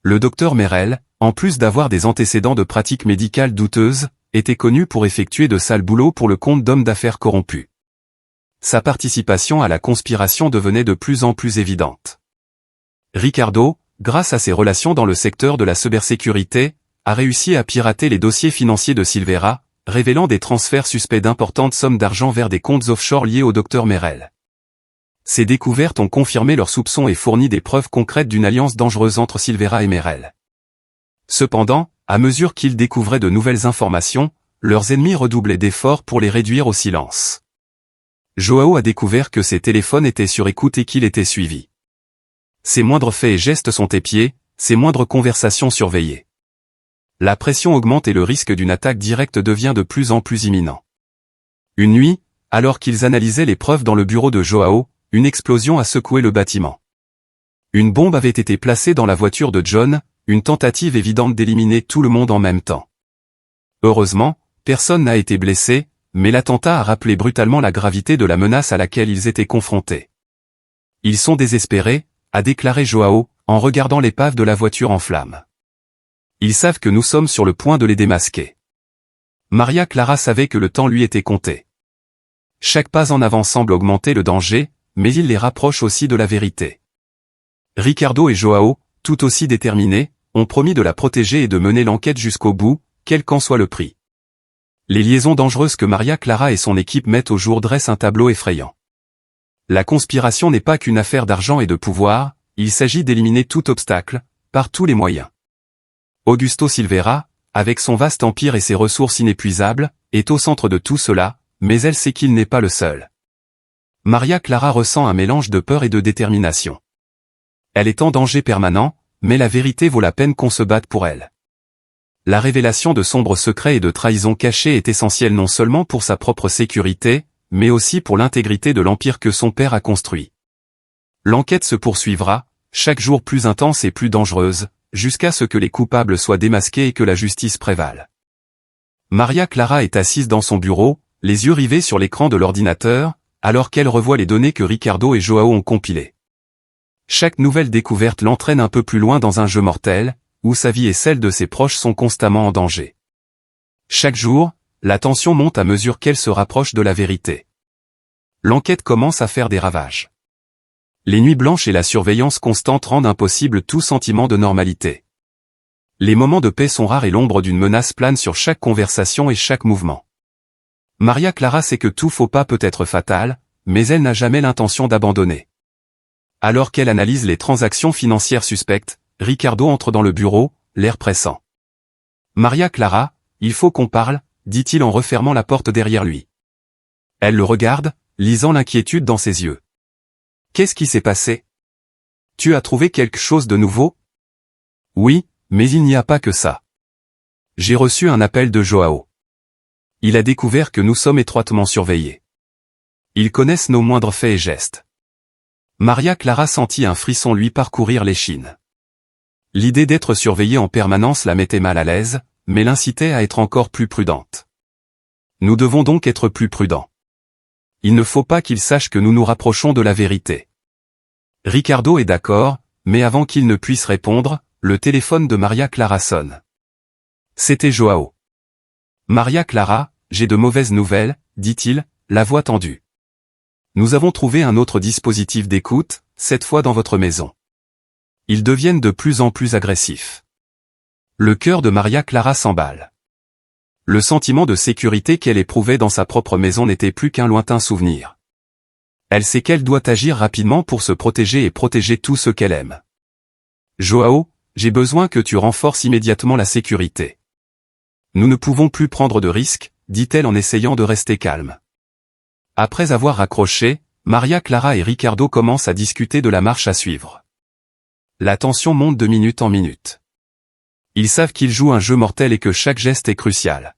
Le docteur Merel, en plus d'avoir des antécédents de pratiques médicales douteuses, était connu pour effectuer de sales boulots pour le compte d'hommes d'affaires corrompus. Sa participation à la conspiration devenait de plus en plus évidente. Ricardo, grâce à ses relations dans le secteur de la cybersécurité, a réussi à pirater les dossiers financiers de Silveira, révélant des transferts suspects d'importantes sommes d'argent vers des comptes offshore liés au docteur Merel. Ces découvertes ont confirmé leurs soupçons et fourni des preuves concrètes d'une alliance dangereuse entre Silveira et Merel. Cependant, à mesure qu'ils découvraient de nouvelles informations, leurs ennemis redoublaient d'efforts pour les réduire au silence. Joao a découvert que ses téléphones étaient sur écoute et qu'il était suivi. Ses moindres faits et gestes sont épiés, ses moindres conversations surveillées. La pression augmente et le risque d'une attaque directe devient de plus en plus imminent. Une nuit, alors qu'ils analysaient les preuves dans le bureau de Joao, une explosion a secoué le bâtiment. Une bombe avait été placée dans la voiture de John, une tentative évidente d'éliminer tout le monde en même temps. Heureusement, personne n'a été blessé, mais l'attentat a rappelé brutalement la gravité de la menace à laquelle ils étaient confrontés. Ils sont désespérés, a déclaré Joao, en regardant l'épave de la voiture en flammes. Ils savent que nous sommes sur le point de les démasquer. Maria Clara savait que le temps lui était compté. Chaque pas en avant semble augmenter le danger, mais il les rapproche aussi de la vérité. Ricardo et Joao, tout aussi déterminés, ont promis de la protéger et de mener l'enquête jusqu'au bout, quel qu'en soit le prix. Les liaisons dangereuses que Maria Clara et son équipe mettent au jour dressent un tableau effrayant. La conspiration n'est pas qu'une affaire d'argent et de pouvoir, il s'agit d'éliminer tout obstacle, par tous les moyens. Augusto Silveira, avec son vaste empire et ses ressources inépuisables, est au centre de tout cela, mais elle sait qu'il n'est pas le seul. Maria Clara ressent un mélange de peur et de détermination. Elle est en danger permanent, mais la vérité vaut la peine qu'on se batte pour elle. La révélation de sombres secrets et de trahisons cachées est essentielle non seulement pour sa propre sécurité, mais aussi pour l'intégrité de l'empire que son père a construit. L'enquête se poursuivra, chaque jour plus intense et plus dangereuse, jusqu'à ce que les coupables soient démasqués et que la justice prévale. Maria Clara est assise dans son bureau, les yeux rivés sur l'écran de l'ordinateur, alors qu'elle revoit les données que Ricardo et Joao ont compilées. Chaque nouvelle découverte l'entraîne un peu plus loin dans un jeu mortel, où sa vie et celle de ses proches sont constamment en danger. Chaque jour, la tension monte à mesure qu'elle se rapproche de la vérité. L'enquête commence à faire des ravages. Les nuits blanches et la surveillance constante rendent impossible tout sentiment de normalité. Les moments de paix sont rares et l'ombre d'une menace plane sur chaque conversation et chaque mouvement. Maria Clara sait que tout faux pas peut être fatal, mais elle n'a jamais l'intention d'abandonner. Alors qu'elle analyse les transactions financières suspectes, Ricardo entre dans le bureau, l'air pressant. « Maria Clara, il faut qu'on parle », dit-il en refermant la porte derrière lui. Elle le regarde, lisant l'inquiétude dans ses yeux. « Qu'est-ce qui s'est passé ? Tu as trouvé quelque chose de nouveau ? » « Oui, mais il n'y a pas que ça. J'ai reçu un appel de Joao. Il a découvert que nous sommes étroitement surveillés. Ils connaissent nos moindres faits et gestes. » Maria Clara sentit un frisson lui parcourir l'échine. L'idée d'être surveillée en permanence la mettait mal à l'aise, mais l'incitait à être encore plus prudente. Nous devons donc être plus prudents. Il ne faut pas qu'ils sachent que nous nous rapprochons de la vérité. Ricardo est d'accord, mais avant qu'il ne puisse répondre, le téléphone de Maria Clara sonne. C'était Joao. « Maria Clara, j'ai de mauvaises nouvelles, dit-il, la voix tendue. Nous avons trouvé un autre dispositif d'écoute, cette fois dans votre maison. Ils deviennent de plus en plus agressifs. » Le cœur de Maria Clara s'emballe. Le sentiment de sécurité qu'elle éprouvait dans sa propre maison n'était plus qu'un lointain souvenir. Elle sait qu'elle doit agir rapidement pour se protéger et protéger tous ceux qu'elle aime. « Joao, j'ai besoin que tu renforces immédiatement la sécurité. Nous ne pouvons plus prendre de risques, dit-elle en essayant de rester calme. Après avoir raccroché, Maria Clara et Ricardo commencent à discuter de la marche à suivre. La tension monte de minute en minute. Ils savent qu'ils jouent un jeu mortel et que chaque geste est crucial.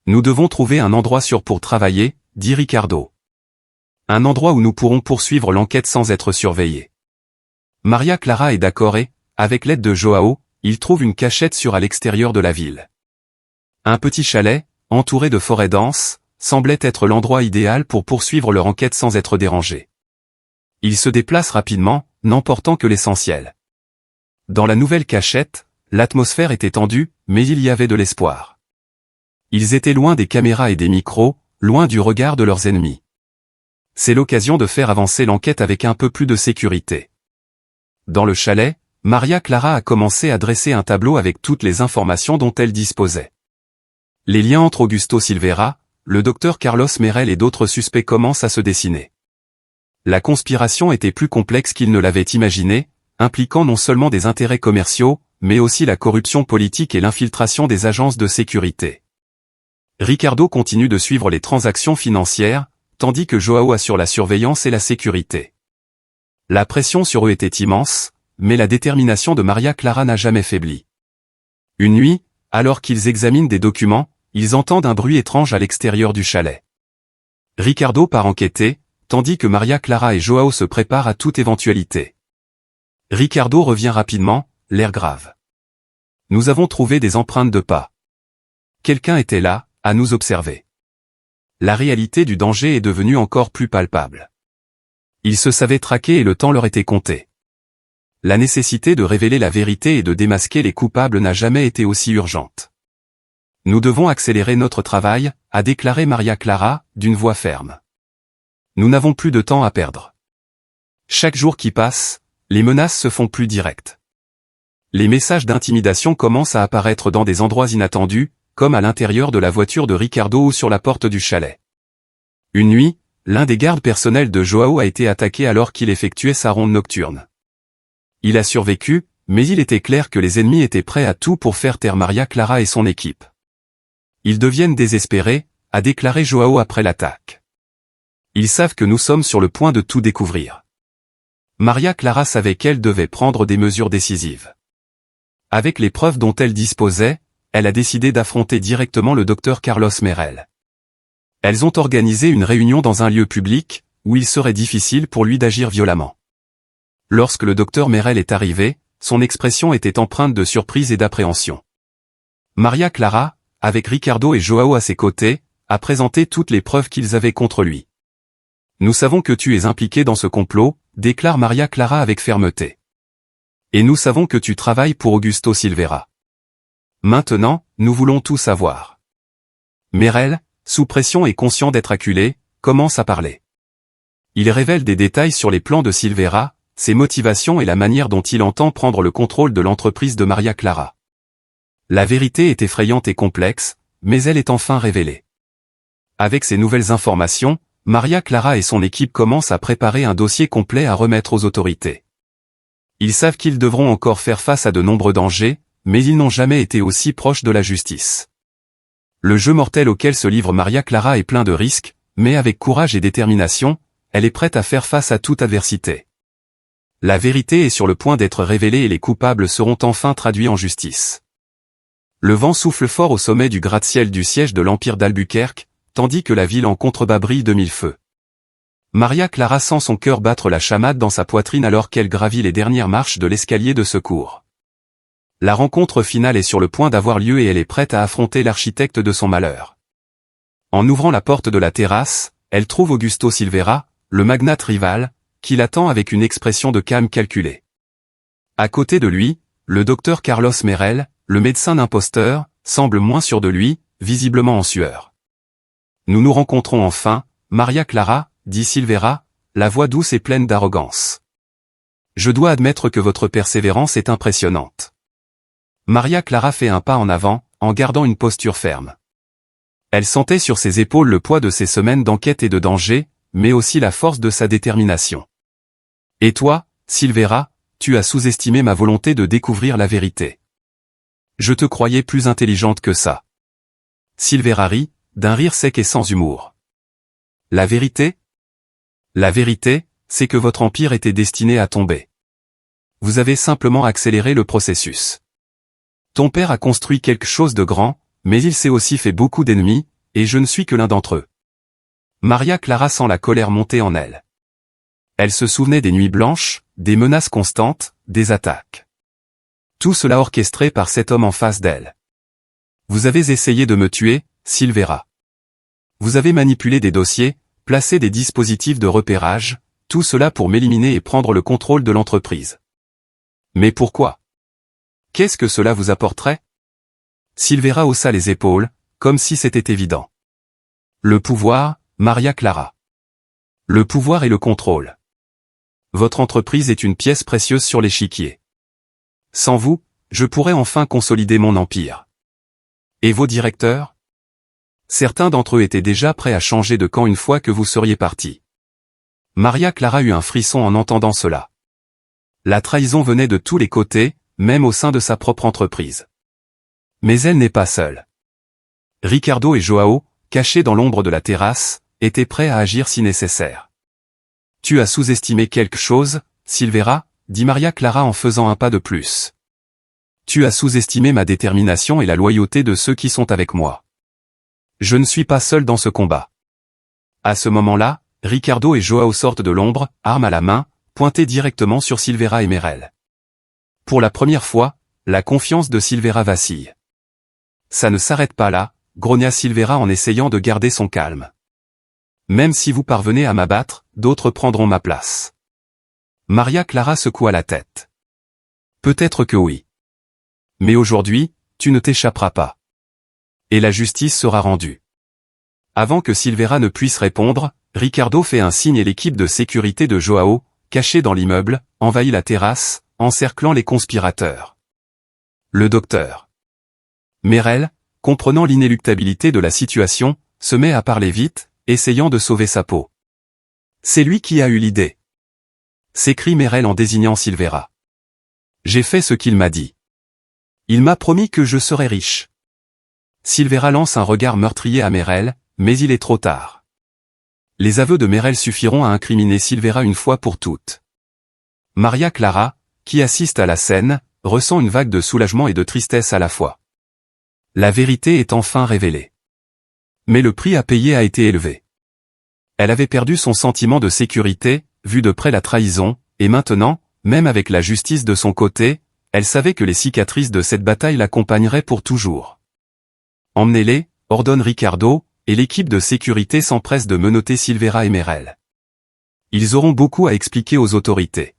Nous devons trouver un endroit sûr pour travailler, dit Ricardo. Un endroit où nous pourrons poursuivre l'enquête sans être surveillés. Maria Clara est d'accord et, avec l'aide de Joao, ils trouvent une cachette sûre à l'extérieur de la ville. Un petit chalet, entouré de forêts denses, semblait être l'endroit idéal pour poursuivre leur enquête sans être dérangés. Ils se déplacent rapidement, n'emportant que l'essentiel. Dans la nouvelle cachette, l'atmosphère était tendue, mais il y avait de l'espoir. Ils étaient loin des caméras et des micros, loin du regard de leurs ennemis. C'est l'occasion de faire avancer l'enquête avec un peu plus de sécurité. Dans le chalet, Maria Clara a commencé à dresser un tableau avec toutes les informations dont elle disposait. Les liens entre Augusto Silveira, le docteur Carlos Merel et d'autres suspects commencent à se dessiner. La conspiration était plus complexe qu'il ne l'avait imaginé, impliquant non seulement des intérêts commerciaux, mais aussi la corruption politique et l'infiltration des agences de sécurité. Ricardo continue de suivre les transactions financières, tandis que Joao assure la surveillance et la sécurité. La pression sur eux était immense, mais la détermination de Maria Clara n'a jamais faibli. Une nuit, alors qu'ils examinent des documents, ils entendent un bruit étrange à l'extérieur du chalet. Ricardo part enquêter, tandis que Maria Clara et Joao se préparent à toute éventualité. Ricardo revient rapidement, l'air grave. Nous avons trouvé des empreintes de pas. Quelqu'un était là, à nous observer. La réalité du danger est devenue encore plus palpable. Ils se savaient traqués et le temps leur était compté. La nécessité de révéler la vérité et de démasquer les coupables n'a jamais été aussi urgente. Nous devons accélérer notre travail, a déclaré Maria Clara, d'une voix ferme. Nous n'avons plus de temps à perdre. Chaque jour qui passe, les menaces se font plus directes. Les messages d'intimidation commencent à apparaître dans des endroits inattendus, comme à l'intérieur de la voiture de Ricardo ou sur la porte du chalet. Une nuit, l'un des gardes personnels de Joao a été attaqué alors qu'il effectuait sa ronde nocturne. Il a survécu, mais il était clair que les ennemis étaient prêts à tout pour faire taire Maria Clara et son équipe. Ils deviennent désespérés, a déclaré Joao après l'attaque. Ils savent que nous sommes sur le point de tout découvrir. Maria Clara savait qu'elle devait prendre des mesures décisives. Avec les preuves dont elle disposait, elle a décidé d'affronter directement le docteur Carlos Merel. Elles ont organisé une réunion dans un lieu public, où il serait difficile pour lui d'agir violemment. Lorsque le docteur Merel est arrivé, son expression était empreinte de surprise et d'appréhension. Maria Clara, avec Ricardo et Joao à ses côtés, a présenté toutes les preuves qu'ils avaient contre lui. Nous savons que tu es impliqué dans ce complot, déclare Maria Clara avec fermeté. Et nous savons que tu travailles pour Augusto Silvera. Maintenant, nous voulons tout savoir. Merel, sous pression et conscient d'être acculé, commence à parler. Il révèle des détails sur les plans de Silvera, ses motivations et la manière dont il entend prendre le contrôle de l'entreprise de Maria Clara. La vérité est effrayante et complexe, mais elle est enfin révélée. Avec ces nouvelles informations, Maria Clara et son équipe commencent à préparer un dossier complet à remettre aux autorités. Ils savent qu'ils devront encore faire face à de nombreux dangers, mais ils n'ont jamais été aussi proches de la justice. Le jeu mortel auquel se livre Maria Clara est plein de risques, mais avec courage et détermination, elle est prête à faire face à toute adversité. La vérité est sur le point d'être révélée et les coupables seront enfin traduits en justice. Le vent souffle fort au sommet du gratte-ciel du siège de l'Empire d'Albuquerque, tandis que la ville en contrebas brille de mille feux. Maria Clara sent son cœur battre la chamade dans sa poitrine alors qu'elle gravit les dernières marches de l'escalier de secours. La rencontre finale est sur le point d'avoir lieu et elle est prête à affronter l'architecte de son malheur. En ouvrant la porte de la terrasse, elle trouve Augusto Silvera, le magnate rival, qui l'attend avec une expression de calme calculée. À côté de lui, le docteur Carlos Merel, le médecin d'imposteur, semble moins sûr de lui, visiblement en sueur. Nous nous rencontrons enfin, Maria Clara, dit Silvera, la voix douce et pleine d'arrogance. Je dois admettre que votre persévérance est impressionnante. Maria Clara fait un pas en avant, en gardant une posture ferme. Elle sentait sur ses épaules le poids de ses semaines d'enquête et de danger, mais aussi la force de sa détermination. Et toi, Silvera, tu as sous-estimé ma volonté de découvrir la vérité. Je te croyais plus intelligente que ça. Silvera rit, d'un rire sec et sans humour. La vérité ? La vérité, c'est que votre empire était destiné à tomber. Vous avez simplement accéléré le processus. Ton père a construit quelque chose de grand, mais il s'est aussi fait beaucoup d'ennemis, et je ne suis que l'un d'entre eux. Maria Clara sent la colère monter en elle. Elle se souvenait des nuits blanches, des menaces constantes, des attaques. Tout cela orchestré par cet homme en face d'elle. Vous avez essayé de me tuer, Silvera. Vous avez manipulé des dossiers, placé des dispositifs de repérage, tout cela pour m'éliminer et prendre le contrôle de l'entreprise. Mais pourquoi ? Qu'est-ce que cela vous apporterait ? Silvera haussa les épaules, comme si c'était évident. Le pouvoir, Maria Clara. Le pouvoir et le contrôle. Votre entreprise est une pièce précieuse sur l'échiquier. Sans vous, je pourrais enfin consolider mon empire. Et vos directeurs ? Certains d'entre eux étaient déjà prêts à changer de camp une fois que vous seriez partis. Maria Clara eut un frisson en entendant cela. La trahison venait de tous les côtés, même au sein de sa propre entreprise. Mais elle n'est pas seule. Ricardo et Joao, cachés dans l'ombre de la terrasse, étaient prêts à agir si nécessaire. Tu as sous-estimé quelque chose, Silvera, dit Maria Clara en faisant un pas de plus. Tu as sous-estimé ma détermination et la loyauté de ceux qui sont avec moi. Je ne suis pas seul dans ce combat. À ce moment-là, Ricardo et Joao sortent de l'ombre, armes à la main, pointés directement sur Silvera et Merel. Pour la première fois, la confiance de Silvera vacille. Ça ne s'arrête pas là, grogna Silvera en essayant de garder son calme. Même si vous parvenez à m'abattre, d'autres prendront ma place. Maria Clara secoua la tête. Peut-être que oui. Mais aujourd'hui, tu ne t'échapperas pas. Et la justice sera rendue. Avant que Silvera ne puisse répondre, Ricardo fait un signe et l'équipe de sécurité de Joao, cachée dans l'immeuble, envahit la terrasse, encerclant les conspirateurs. Le docteur Merel, comprenant l'inéluctabilité de la situation, se met à parler vite, essayant de sauver sa peau. C'est lui qui a eu l'idée. S'écrie Merel en désignant Silvera. J'ai fait ce qu'il m'a dit. Il m'a promis que je serais riche. Silvera lance un regard meurtrier à Merel, mais il est trop tard. Les aveux de Merel suffiront à incriminer Silvera une fois pour toutes. Maria Clara, qui assiste à la scène, ressent une vague de soulagement et de tristesse à la fois. La vérité est enfin révélée. Mais le prix à payer a été élevé. Elle avait perdu son sentiment de sécurité, vu de près la trahison, et maintenant, même avec la justice de son côté, elle savait que les cicatrices de cette bataille l'accompagneraient pour toujours. Emmenez-les, ordonne Ricardo, et l'équipe de sécurité s'empresse de menotter Silvera et Merel. Ils auront beaucoup à expliquer aux autorités.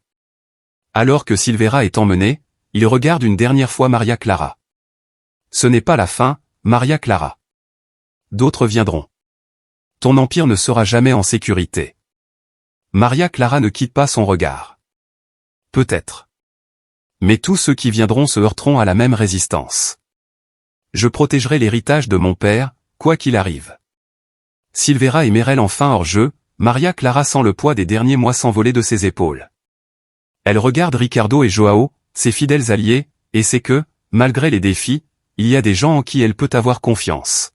Alors que Silvera est emmenée, il regarde une dernière fois Maria Clara. Ce n'est pas la fin, Maria Clara. D'autres viendront. Ton empire ne sera jamais en sécurité. Maria Clara ne quitte pas son regard. Peut-être. Mais tous ceux qui viendront se heurteront à la même résistance. Je protégerai l'héritage de mon père, quoi qu'il arrive. Silvera et Merel enfin hors jeu, Maria Clara sent le poids des derniers mois s'envoler de ses épaules. Elle regarde Ricardo et Joao, ses fidèles alliés, et sait que, malgré les défis, il y a des gens en qui elle peut avoir confiance.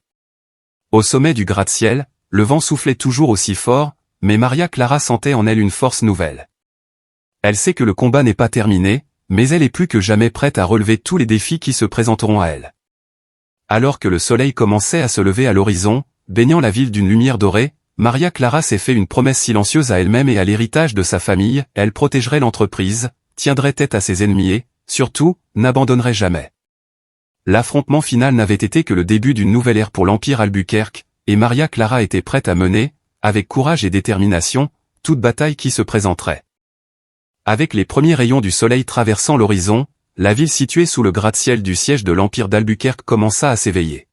Au sommet du gratte-ciel, le vent soufflait toujours aussi fort, mais Maria Clara sentait en elle une force nouvelle. Elle sait que le combat n'est pas terminé, mais elle est plus que jamais prête à relever tous les défis qui se présenteront à elle. Alors que le soleil commençait à se lever à l'horizon, baignant la ville d'une lumière dorée, Maria Clara s'est fait une promesse silencieuse à elle-même et à l'héritage de sa famille, elle protégerait l'entreprise, tiendrait tête à ses ennemis et, surtout, n'abandonnerait jamais. L'affrontement final n'avait été que le début d'une nouvelle ère pour l'Empire Albuquerque, et Maria Clara était prête à mener, avec courage et détermination, toute bataille qui se présenterait. Avec les premiers rayons du soleil traversant l'horizon, la ville située sous le gratte-ciel du siège de l'Empire d'Albuquerque commença à s'éveiller.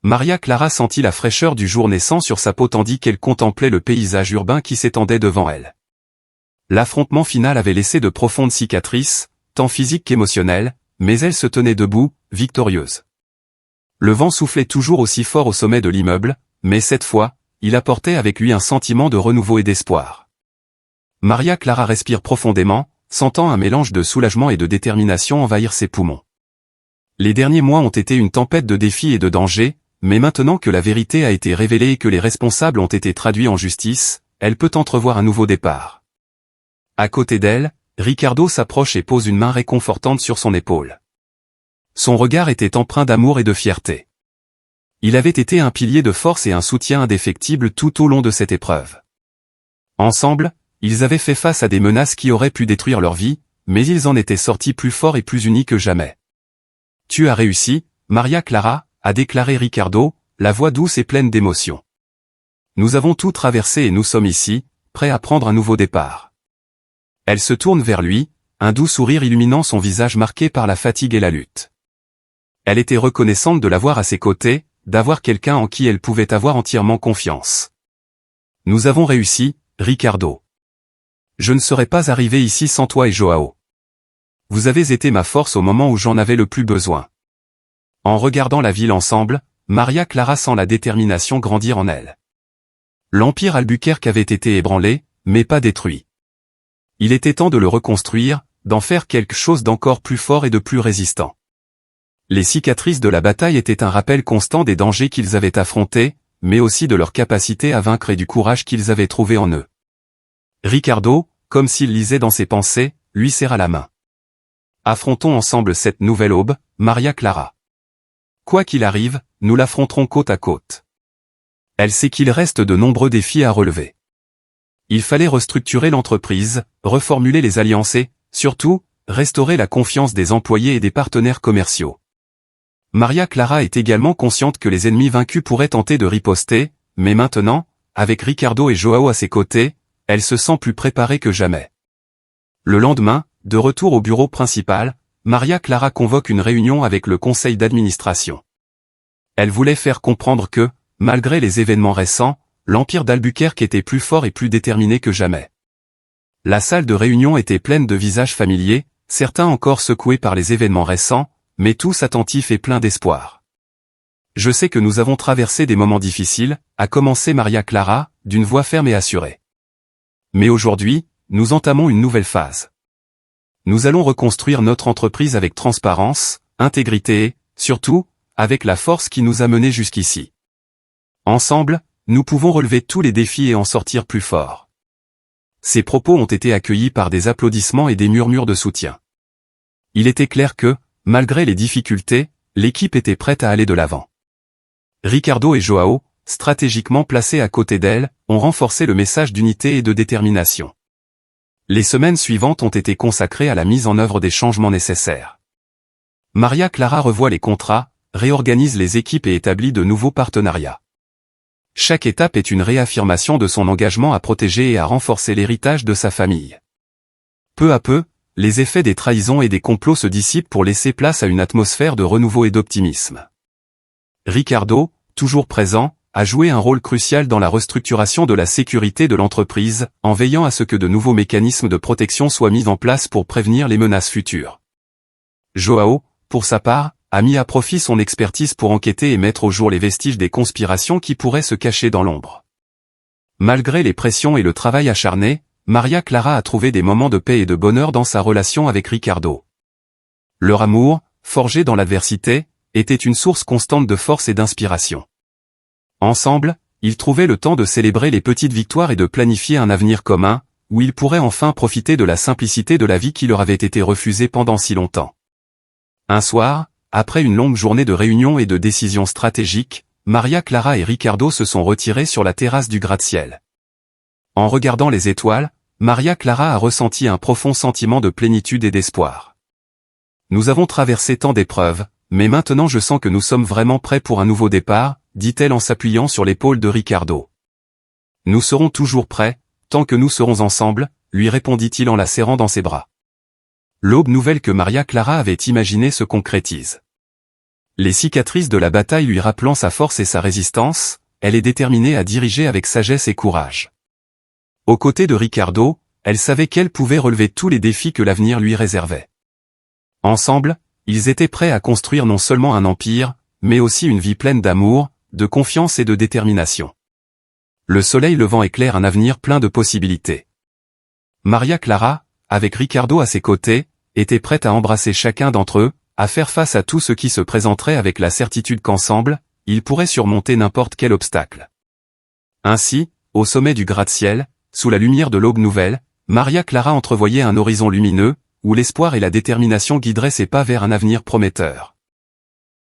Maria Clara sentit la fraîcheur du jour naissant sur sa peau tandis qu'elle contemplait le paysage urbain qui s'étendait devant elle. L'affrontement final avait laissé de profondes cicatrices, tant physiques qu'émotionnelles, mais elle se tenait debout, victorieuse. Le vent soufflait toujours aussi fort au sommet de l'immeuble, mais cette fois, il apportait avec lui un sentiment de renouveau et d'espoir. Maria Clara respire profondément, sentant un mélange de soulagement et de détermination envahir ses poumons. Les derniers mois ont été une tempête de défis et de dangers, mais maintenant que la vérité a été révélée et que les responsables ont été traduits en justice, elle peut entrevoir un nouveau départ. À côté d'elle, Ricardo s'approche et pose une main réconfortante sur son épaule. Son regard était empreint d'amour et de fierté. Il avait été un pilier de force et un soutien indéfectible tout au long de cette épreuve. Ensemble, ils avaient fait face à des menaces qui auraient pu détruire leur vie, mais ils en étaient sortis plus forts et plus unis que jamais. « Tu as réussi, Maria Clara », a déclaré Ricardo, la voix douce et pleine d'émotion. « Nous avons tout traversé et nous sommes ici, prêts à prendre un nouveau départ. » Elle se tourne vers lui, un doux sourire illuminant son visage marqué par la fatigue et la lutte. Elle était reconnaissante de l'avoir à ses côtés, d'avoir quelqu'un en qui elle pouvait avoir entièrement confiance. « Nous avons réussi, Ricardo. Je ne serais pas arrivé ici sans toi et Joao. Vous avez été ma force au moment où j'en avais le plus besoin. » En regardant la ville ensemble, Maria Clara sent la détermination grandir en elle. L'Empire Albuquerque avait été ébranlé, mais pas détruit. Il était temps de le reconstruire, d'en faire quelque chose d'encore plus fort et de plus résistant. Les cicatrices de la bataille étaient un rappel constant des dangers qu'ils avaient affrontés, mais aussi de leur capacité à vaincre et du courage qu'ils avaient trouvé en eux. Ricardo, comme s'il lisait dans ses pensées, lui serra la main. « Affrontons ensemble cette nouvelle aube, Maria Clara. Quoi qu'il arrive, nous l'affronterons côte à côte. » Elle sait qu'il reste de nombreux défis à relever. Il fallait restructurer l'entreprise, reformuler les alliances et, surtout, restaurer la confiance des employés et des partenaires commerciaux. Maria Clara est également consciente que les ennemis vaincus pourraient tenter de riposter, mais maintenant, avec Ricardo et Joao à ses côtés, elle se sent plus préparée que jamais. Le lendemain, de retour au bureau principal, Maria Clara convoque une réunion avec le conseil d'administration. Elle voulait faire comprendre que, malgré les événements récents, l'Empire d'Albuquerque était plus fort et plus déterminé que jamais. La salle de réunion était pleine de visages familiers, certains encore secoués par les événements récents, mais tous attentifs et pleins d'espoir. « Je sais que nous avons traversé des moments difficiles, a commencé Maria Clara, d'une voix ferme et assurée. Mais aujourd'hui, nous entamons une nouvelle phase. Nous allons reconstruire notre entreprise avec transparence, intégrité et, surtout, avec la force qui nous a menés jusqu'ici. Ensemble, nous pouvons relever tous les défis et en sortir plus forts. » Ces propos ont été accueillis par des applaudissements et des murmures de soutien. Il était clair que, malgré les difficultés, l'équipe était prête à aller de l'avant. Ricardo et Joao, stratégiquement placés à côté d'elle, ont renforcé le message d'unité et de détermination. Les semaines suivantes ont été consacrées à la mise en œuvre des changements nécessaires. Maria Clara revoit les contrats, réorganise les équipes et établit de nouveaux partenariats. Chaque étape est une réaffirmation de son engagement à protéger et à renforcer l'héritage de sa famille. Peu à peu, les effets des trahisons et des complots se dissipent pour laisser place à une atmosphère de renouveau et d'optimisme. Ricardo, toujours présent, a joué un rôle crucial dans la restructuration de la sécurité de l'entreprise, en veillant à ce que de nouveaux mécanismes de protection soient mis en place pour prévenir les menaces futures. Joao, pour sa part, a mis à profit son expertise pour enquêter et mettre au jour les vestiges des conspirations qui pourraient se cacher dans l'ombre. Malgré les pressions et le travail acharné, Maria Clara a trouvé des moments de paix et de bonheur dans sa relation avec Ricardo. Leur amour, forgé dans l'adversité, était une source constante de force et d'inspiration. Ensemble, ils trouvaient le temps de célébrer les petites victoires et de planifier un avenir commun, où ils pourraient enfin profiter de la simplicité de la vie qui leur avait été refusée pendant si longtemps. Un soir, après une longue journée de réunions et de décisions stratégiques, Maria Clara et Ricardo se sont retirés sur la terrasse du gratte-ciel. En regardant les étoiles, Maria Clara a ressenti un profond sentiment de plénitude et d'espoir. Nous avons traversé tant d'épreuves, mais maintenant je sens que nous sommes vraiment prêts pour un nouveau départ, dit-elle en s'appuyant sur l'épaule de Ricardo. Nous serons toujours prêts, tant que nous serons ensemble, lui répondit-il en la serrant dans ses bras. L'aube nouvelle que Maria Clara avait imaginée se concrétise. Les cicatrices de la bataille lui rappelant sa force et sa résistance, elle est déterminée à diriger avec sagesse et courage. Aux côtés de Ricardo, elle savait qu'elle pouvait relever tous les défis que l'avenir lui réservait. Ensemble, ils étaient prêts à construire non seulement un empire, mais aussi une vie pleine d'amour, de confiance et de détermination. Le soleil levant éclaire un avenir plein de possibilités. Maria Clara, avec Ricardo à ses côtés, était prête à embrasser chacun d'entre eux, à faire face à tout ce qui se présenterait avec la certitude qu'ensemble, ils pourraient surmonter n'importe quel obstacle. Ainsi, au sommet du gratte-ciel, sous la lumière de l'aube nouvelle, Maria Clara entrevoyait un horizon lumineux, où l'espoir et la détermination guideraient ses pas vers un avenir prometteur.